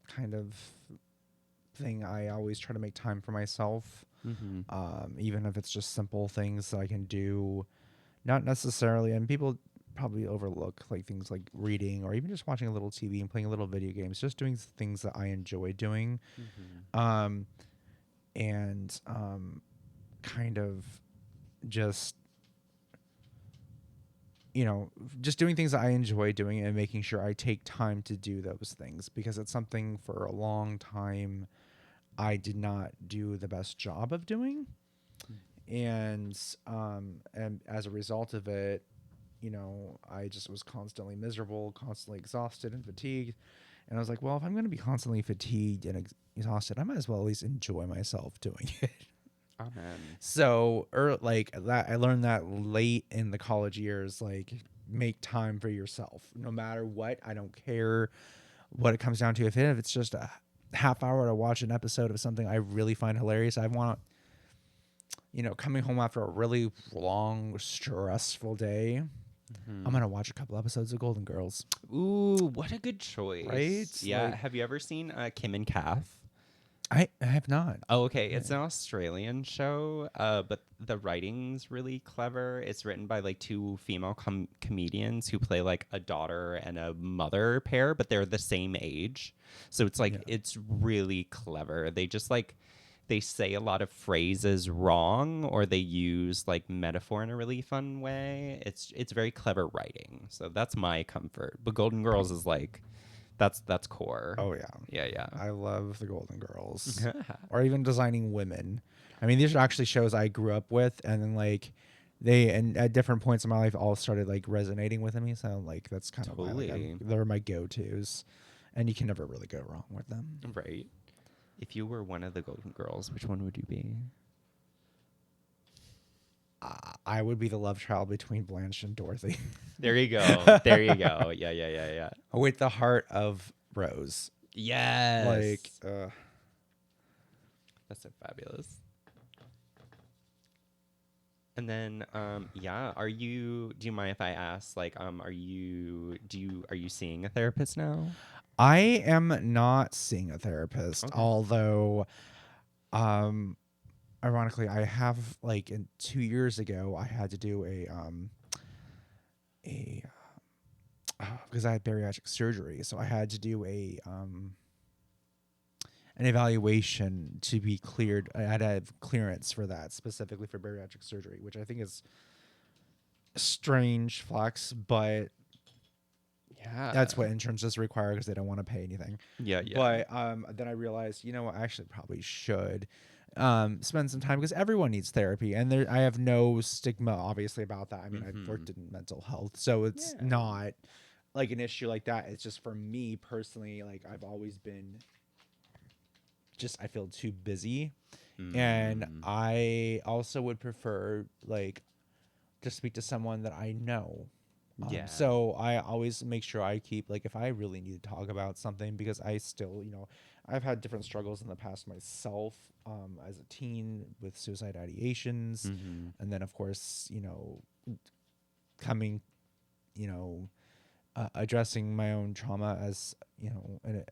kind of thing. I always try to make time for myself, even if it's just simple things that I can do. Not necessarily, and people probably overlook like things like reading or even just watching a little TV and playing a little video games, just doing things that I enjoy doing. Kind of just, just doing things that I enjoy doing and making sure I take time to do those things, because it's something for a long time I did not do the best job of doing. And as a result of it, I just was constantly miserable, constantly exhausted and fatigued. And I was like, well, if I'm going to be constantly fatigued and exhausted, I might as well at least enjoy myself doing it. Amen. So, like that, I learned that late in the college years, like, make time for yourself, no matter what. I don't care what it comes down to. If it's just a half hour to watch an episode of something I really find hilarious, I want, coming home after a really long, stressful day, I'm going to watch a couple episodes of Golden Girls. Ooh, what a good choice. Right? Yeah. Like, have you ever seen Kim and Kath? I have not. Oh, okay. It's an Australian show, but the writing's really clever. It's written by like two female comedians who play like a daughter and a mother pair, but they're the same age. So it's like, it's really clever. They just like, they say a lot of phrases wrong, or they use like metaphor in a really fun way. It's very clever writing. So that's my comfort. But Golden Girls is like That's core. Oh, yeah. Yeah. I love the Golden Girls. Or even Designing Women. I mean, these are actually shows I grew up with, and then like and at different points in my life all started like resonating with me. So like that's kind of why like they're my go-tos, and you can never really go wrong with them. Right. If you were one of the Golden Girls, which one would you be? I would be the love child between Blanche and Dorothy. There you go. There you go. Yeah. With the heart of Rose. Yes. Like, that's so fabulous. And then, do you mind if I ask, like, are you seeing a therapist now? I am not seeing a therapist, Okay. although, ironically, I have like 2 years ago, I had to do because I had bariatric surgery, so I had to do an evaluation to be cleared. I had to have clearance for that, specifically for bariatric surgery, which I think is strange flex, but Yeah. that's what insurances require because they don't want to pay anything. Yeah. But then I realized, you know what, I actually probably should spend some time because everyone needs therapy, and I have no stigma obviously about that. I mean, I've worked in mental health, so it's not like an issue like that. It's just for me personally, like I've always been I feel too busy, and I also would prefer like to speak to someone that I know. So I always make sure I keep, like, if I really need to talk about something, because I still, I've had different struggles in the past myself, as a teen with suicide ideations. And then of course, coming, addressing my own trauma as, and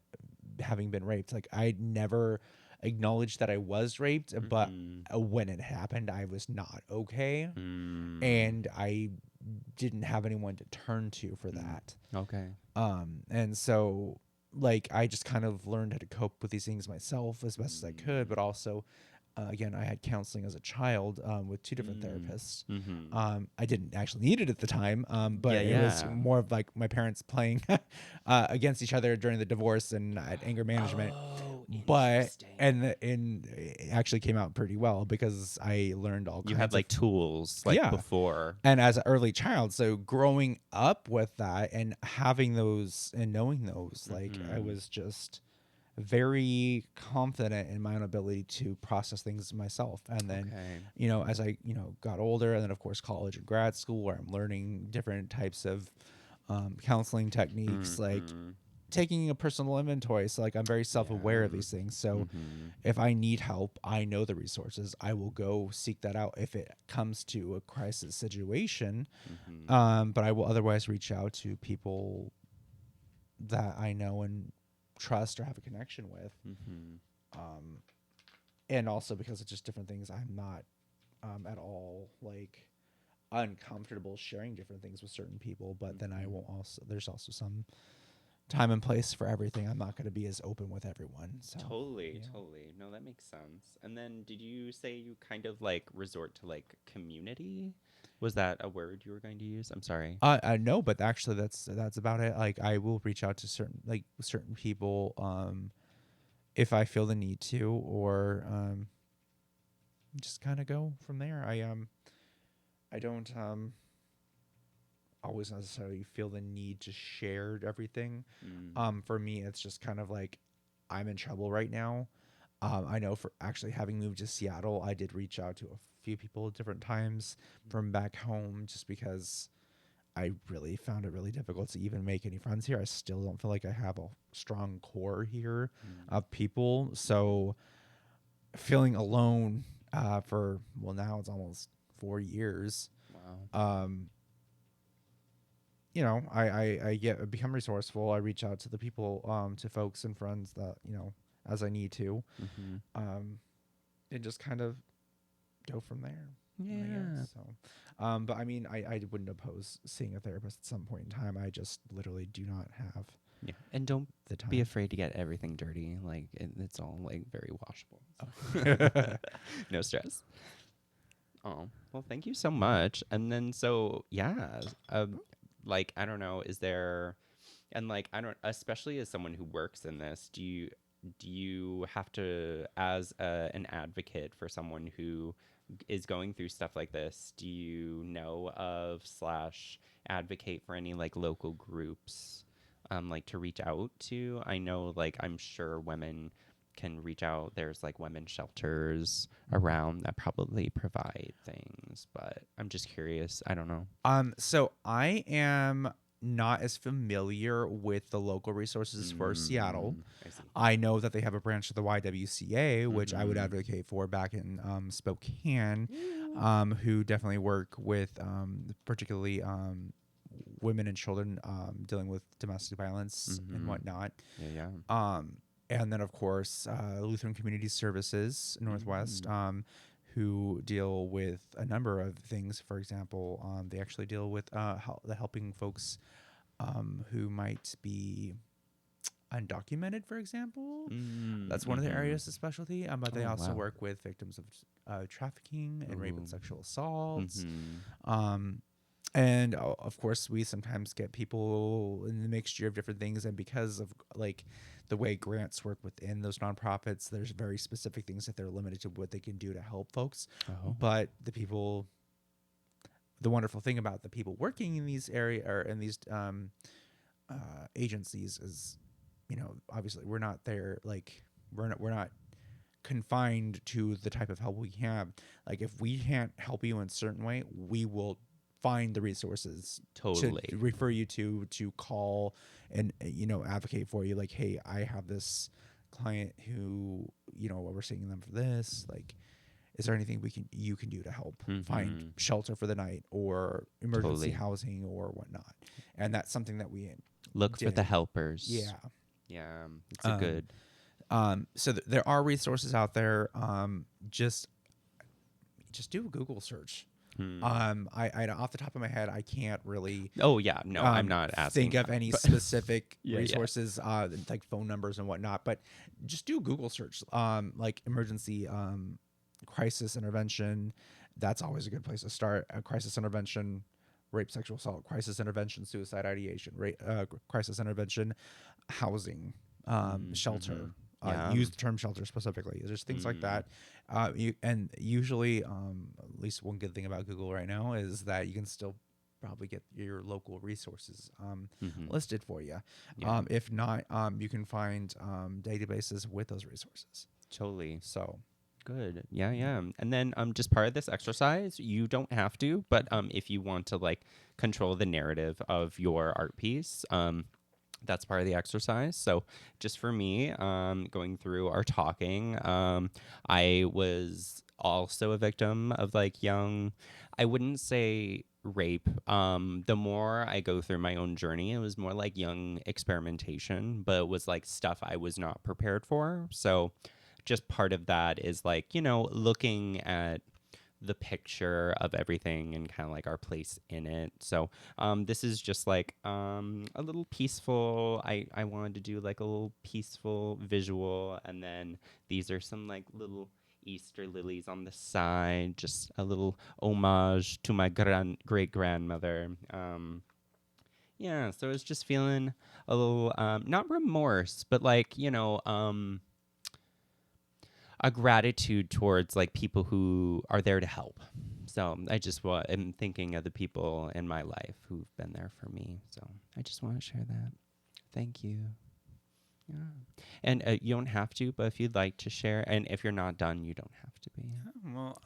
having been raped. Like I never acknowledged that I was raped, but when it happened, I was not okay. And I didn't have anyone to turn to for that. Okay. And so like I just kind of learned how to cope with these things myself as best as I could, but also again, I had counseling as a child with 2 different therapists. I didn't actually need it at the time, but it was more of like my parents playing against each other during the divorce and anger management. And it actually came out pretty well because I learned all kinds You had like tools before. And as an early child, so growing up with that and having those and knowing those, like I was just very confident in my own ability to process things myself. And then, as I, got older, and then of course college and grad school, where I'm learning different types of counseling techniques, like taking a personal inventory. So like I'm very self-aware of these things. So if I need help, I know the resources. I will go seek that out if it comes to a crisis situation. But I will otherwise reach out to people that I know and trust or have a connection with. And also because it's just different things, I'm not at all like uncomfortable sharing different things with certain people, but then I won't there's also some time and place for everything. I'm not going to be as open with everyone. So Totally. No, that makes sense. And then did you say you kind of like resort to like community? Was that a word you were going to use? I'm sorry. No, but actually that's about it. Like I will reach out to certain people if I feel the need to, or just kind of go from there. I don't always necessarily feel the need to share everything. For me, it's just kind of like I'm in trouble right now. I know for actually having moved to Seattle, I did reach out to a few people at different times from back home, just because I really found it really difficult to even make any friends here. I still don't feel like I have a strong core here of people. So feeling alone for, now it's almost 4 years. Wow. I become resourceful. I reach out to the people, to folks and friends that, as I need to, and just kind of go from there. Yeah. So, but I mean, I wouldn't oppose seeing a therapist at some point in time. I just literally do not have. Yeah. And don't the time. be afraid to get everything dirty. Like it's all like very washable. So. No stress. Oh, well, thank you so much. And then, so, yeah, like, I don't know, is there And like, I don't, especially as someone who works in this, do you have to, as an advocate for someone who is going through stuff like this, do you know of slash advocate for any like local groups, like to reach out to? I know, like, I'm sure women can reach out. There's like women's shelters around that probably provide things, but I'm just curious. I don't know. So I am not as familiar with the local resources for Seattle. I see. I know that they have a branch of the YWCA, which I would Mhm. advocate for back in Spokane, Yeah. who definitely work with particularly women and children dealing with domestic violence and Mhm. whatnot. Yeah, yeah. And then, of course, Lutheran Community Services Northwest, Mm. who deal with a number of things. For example, they actually deal with the helping folks who might be undocumented, for example. Mm. That's one of the Mhm. areas of specialty. But they Oh, also wow. work with victims of trafficking and rape and Ooh. sexual assaults. Mhm. Um, and of course, we sometimes get people in the mixture of different things. And because of like the way grants work within those nonprofits, there's very specific things that they're limited to what they can do to help folks. Oh. But the wonderful thing about the people working in these area or in these agencies is, obviously we're not there. Like we're not confined to the type of help we have. Like if we can't help you in a certain way, we will find the resources to Totally. refer you to call and advocate for you. Like, hey, I have this client who we're seeing them for this. Like, is there anything you can do to help find Mhm. shelter for the night or emergency Totally. housing or whatnot? And that's something that we Look for the did. helpers. Yeah. Yeah, it's a Um, good. so there are resources out there. Just do a Google search. Hmm. I off the top of my head, I can't really Oh yeah, no, I'm not think asking of that, any but specific yeah, yeah. resources, like phone numbers and whatnot. But just do a Google search, like emergency crisis intervention. That's always a good place to start. Crisis intervention, rape, sexual assault, crisis intervention, suicide ideation, crisis intervention, housing, Mm-hmm. shelter. Yeah. Use the term shelter specifically. There's things like Mm. that. And usually, at least one good thing about Google right now is that you can still probably get your local resources Mm-hmm. listed for you. Yeah. If not, you can find databases with those resources. Totally. So, Good. Yeah, yeah. And then just part of this exercise, you don't have to, but if you want to like control the narrative of your art piece, that's part of the exercise. So just for me, going through our talking, I was also a victim of like young, I wouldn't say rape. The more I go through my own journey, it was more like young experimentation, but it was like stuff I was not prepared for. So just part of that is like, looking at the picture of everything and kind of like our place in it. So this is just like a little peaceful. I wanted to do like a little peaceful visual, and then these are some like little Easter lilies on the side, just a little homage to my great grandmother. Yeah, so I was just feeling a little not remorse, but like a gratitude towards like people who are there to help. So I just am thinking of the people in my life who've been there for me. So I just want to share that. Thank you. Yeah. And you don't have to, but if you'd like to share, and if you're not done, you don't have to be. well,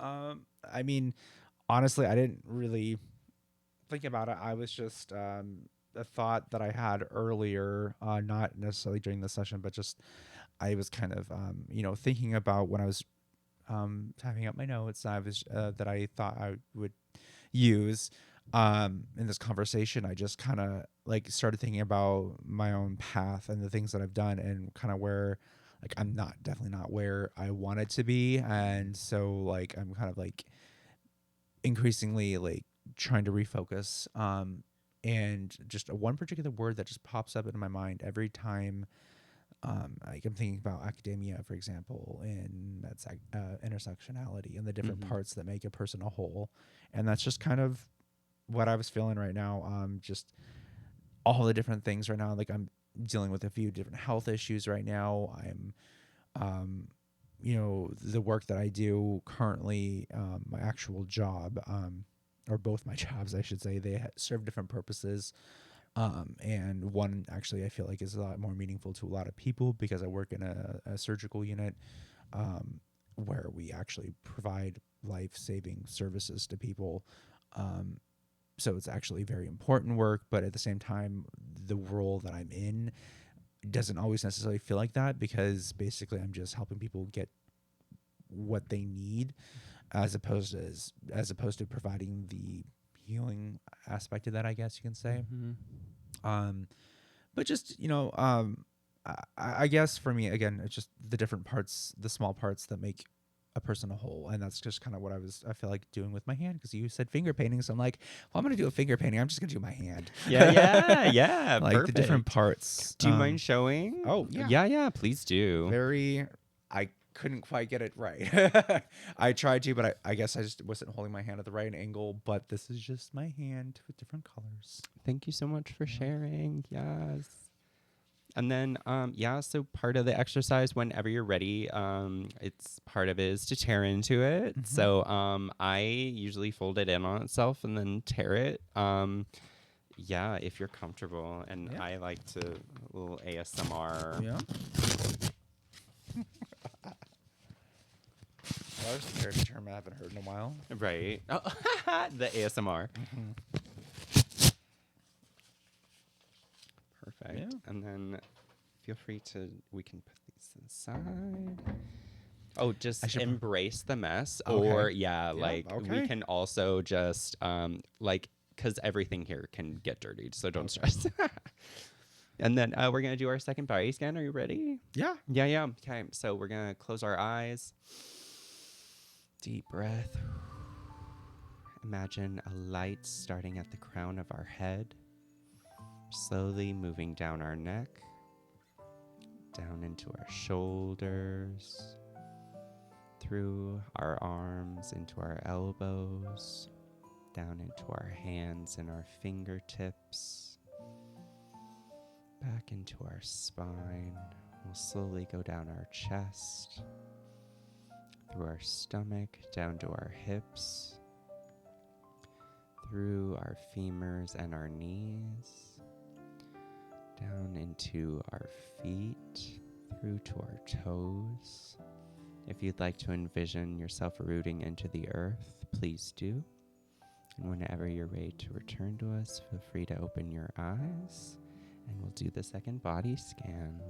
I mean, honestly, I didn't really think about it. I was just a thought that I had earlier, not necessarily during the session, but just I was kind of thinking about when I was typing up my notes. I was that I thought I would use in this conversation. I just kind of like started thinking about my own path and the things that I've done and kind of where like I'm definitely not where I wanted to be, and so like I'm kind of like increasingly like trying to refocus. And just one particular word that just pops up into my mind every time. Like I'm thinking about academia, for example, and that's intersectionality and the different Mm-hmm. parts that make a person a whole. And that's just kind of what I was feeling right now. Just all the different things right now. Like I'm dealing with a few different health issues right now. I'm, the work that I do currently, my actual job, or both my jobs, I should say, they serve different purposes. And one actually I feel like is a lot more meaningful to a lot of people because I work in a surgical unit, where we actually provide life-saving services to people. So it's actually very important work, but at the same time, the role that I'm in doesn't always necessarily feel like that because basically I'm just helping people get what they need as opposed to providing the healing aspect of that, I guess you can say. But just, I guess for me, again, it's just the different parts, the small parts that make a person a whole. And that's just kind of what I feel like doing with my hand. Because you said finger painting. So I'm like, well, I'm going to do a finger painting. I'm just going to do my hand. Yeah. Like perfect. the different parts. Do you mind showing? Oh, yeah. Yeah, please do. I couldn't quite get it right. I tried to, but I guess I just wasn't holding my hand at the right angle. But this is just my hand with different colors. Thank you so much for sharing. Yes. And then, so part of the exercise, whenever you're ready, it's part of it is to tear into it. Mm-hmm. So I usually fold it in on itself and then tear it. If you're comfortable. And I like to, a little ASMR. Yeah. Well, there's a character term I haven't heard in a while. Right. Oh, the ASMR. Mm-hmm. Perfect. Yeah. And then feel free we can put these aside. Oh, just embrace the mess. Okay. Or, we can also just, because everything here can get dirty, so don't stress. And then we're going to do our second body scan. Are you ready? Yeah. Yeah. Okay, so we're going to close our eyes. Deep breath. Imagine a light starting at the crown of our head, slowly moving down our neck, down into our shoulders, through our arms, into our elbows, down into our hands and our fingertips, back into our spine. We'll slowly go down our chest, through our stomach, down to our hips, through our femurs and our knees, down into our feet, through to our toes. If you'd like to envision yourself rooting into the earth, please do. And whenever you're ready to return to us, feel free to open your eyes, and we'll do the second body scan.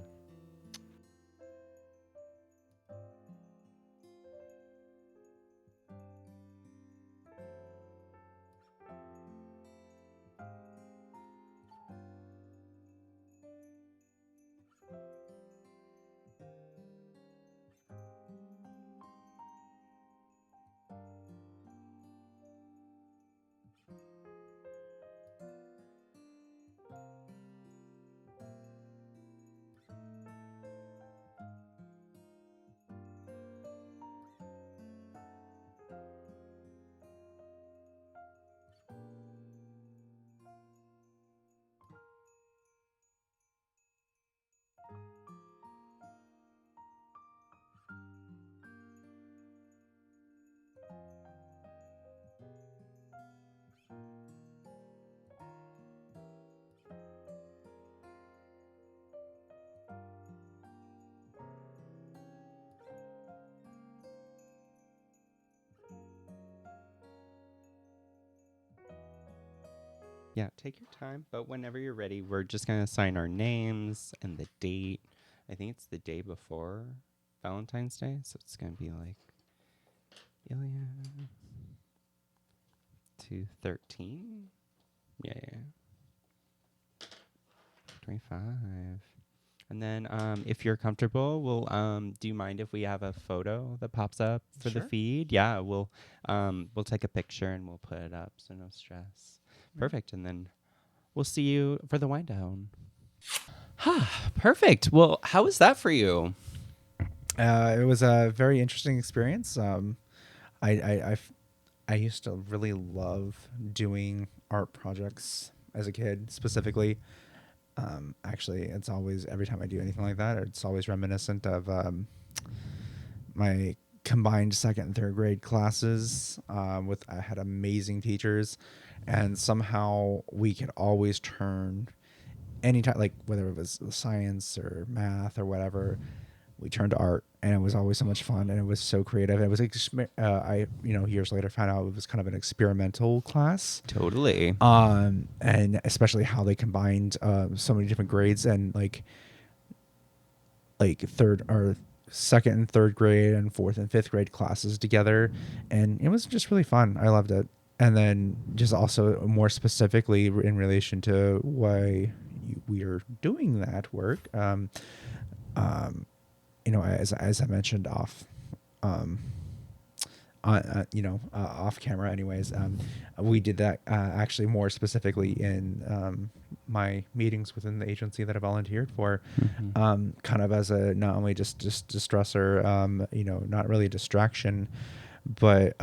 Yeah, take your time, but whenever you're ready, we're just going to sign our names and the date. I think it's the day before Valentine's Day, so it's going to be like Ilya 213. Yeah. 25. And then if you're comfortable, do you mind if we have a photo that pops up for the feed? Yeah, we'll take a picture and we'll put it up, so no stress. Perfect. And then we'll see you for the wind down. Perfect. Well, how was that for you? It was a very interesting experience. I used to really love doing art projects as a kid, specifically. Actually, it's always, every time I do anything like that, it's always reminiscent of my combined second and third grade classes. I had amazing teachers, and somehow we could always turn anytime, like whether it was science or math or whatever, we turned to art, and it was always so much fun, and it was so creative. It was I years later found out it was kind of an experimental class. Totally. And especially how they combined so many different grades, and like third or second and third grade and fourth and fifth grade classes together, and it was just really fun. I loved it. And then just also more specifically in relation to why we are doing that work, as I mentioned off camera anyways, we did that actually more specifically in my meetings within the agency that I volunteered for, kind of as a not only just distressor, not really a distraction, but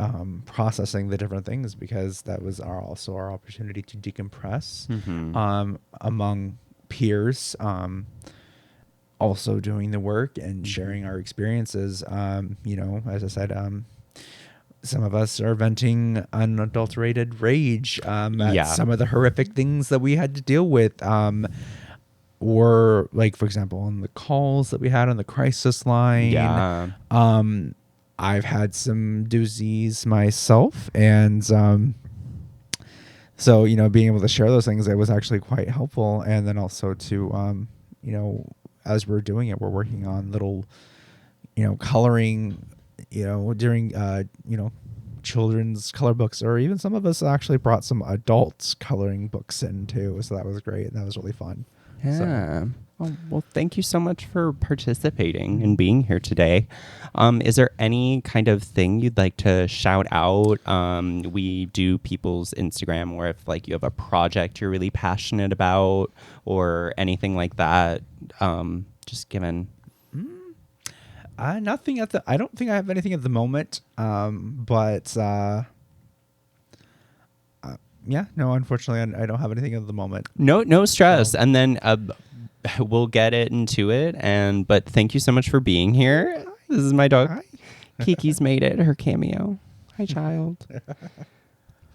processing the different things, because that was also our opportunity to decompress among peers, also doing the work and sharing our experiences. As I said, some of us are venting unadulterated rage at some of the horrific things that we had to deal with. Or like, for example, on the calls that we had on the crisis line. I've had some doozies myself, and so being able to share those things, it was actually quite helpful. And then also to as we're doing it, we're working on little coloring during children's color books, or even some of us actually brought some adults coloring books in too, so that was great, and that was really fun. Well, thank you so much for participating and being here today. Is there any kind of thing you'd like to shout out? We do people's Instagram, or if like you have a project you're really passionate about or anything like that, just given. Nothing I don't think I have anything at the moment. No, unfortunately, I don't have anything at the moment. No stress. So. And then we'll get into it. But thank you so much for being here. Hi. This is my dog. Hi. Kiki's made it, her cameo. Hi, child.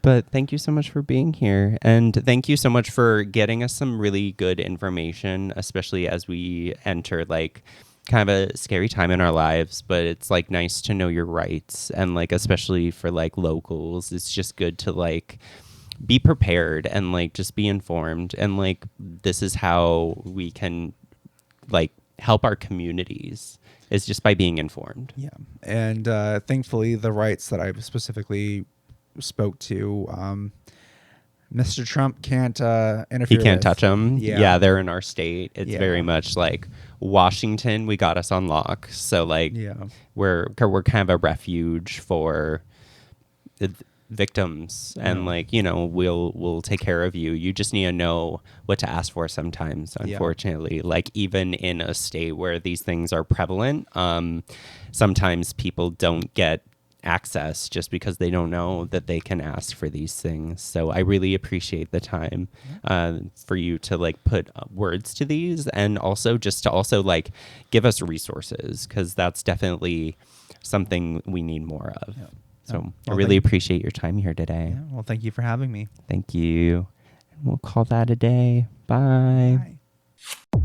But thank you so much for being here. And thank you so much for getting us some really good information, especially as we enter like kind of a scary time in our lives. But it's like nice to know your rights, and like especially for like locals, it's just good to like be prepared and like just be informed, and like this is how we can like help our communities, is just by being informed. And thankfully the rights that I specifically spoke to, Mr. Trump can't interfere. He can't touch them. They're in our state. It's very much like Washington, we got us on lock, so like we're kind of a refuge for victims, and like we'll take care of you. You just need to know what to ask for sometimes, unfortunately. Like even in a state where these things are prevalent, sometimes people don't get access just because they don't know that they can ask for these things. So I really appreciate the time for you to like put words to these, and also just to also like give us resources, because that's definitely something we need more of. So I really appreciate your time here today. Well, thank you for having me. Thank you. And we'll call that a day. Bye. Bye.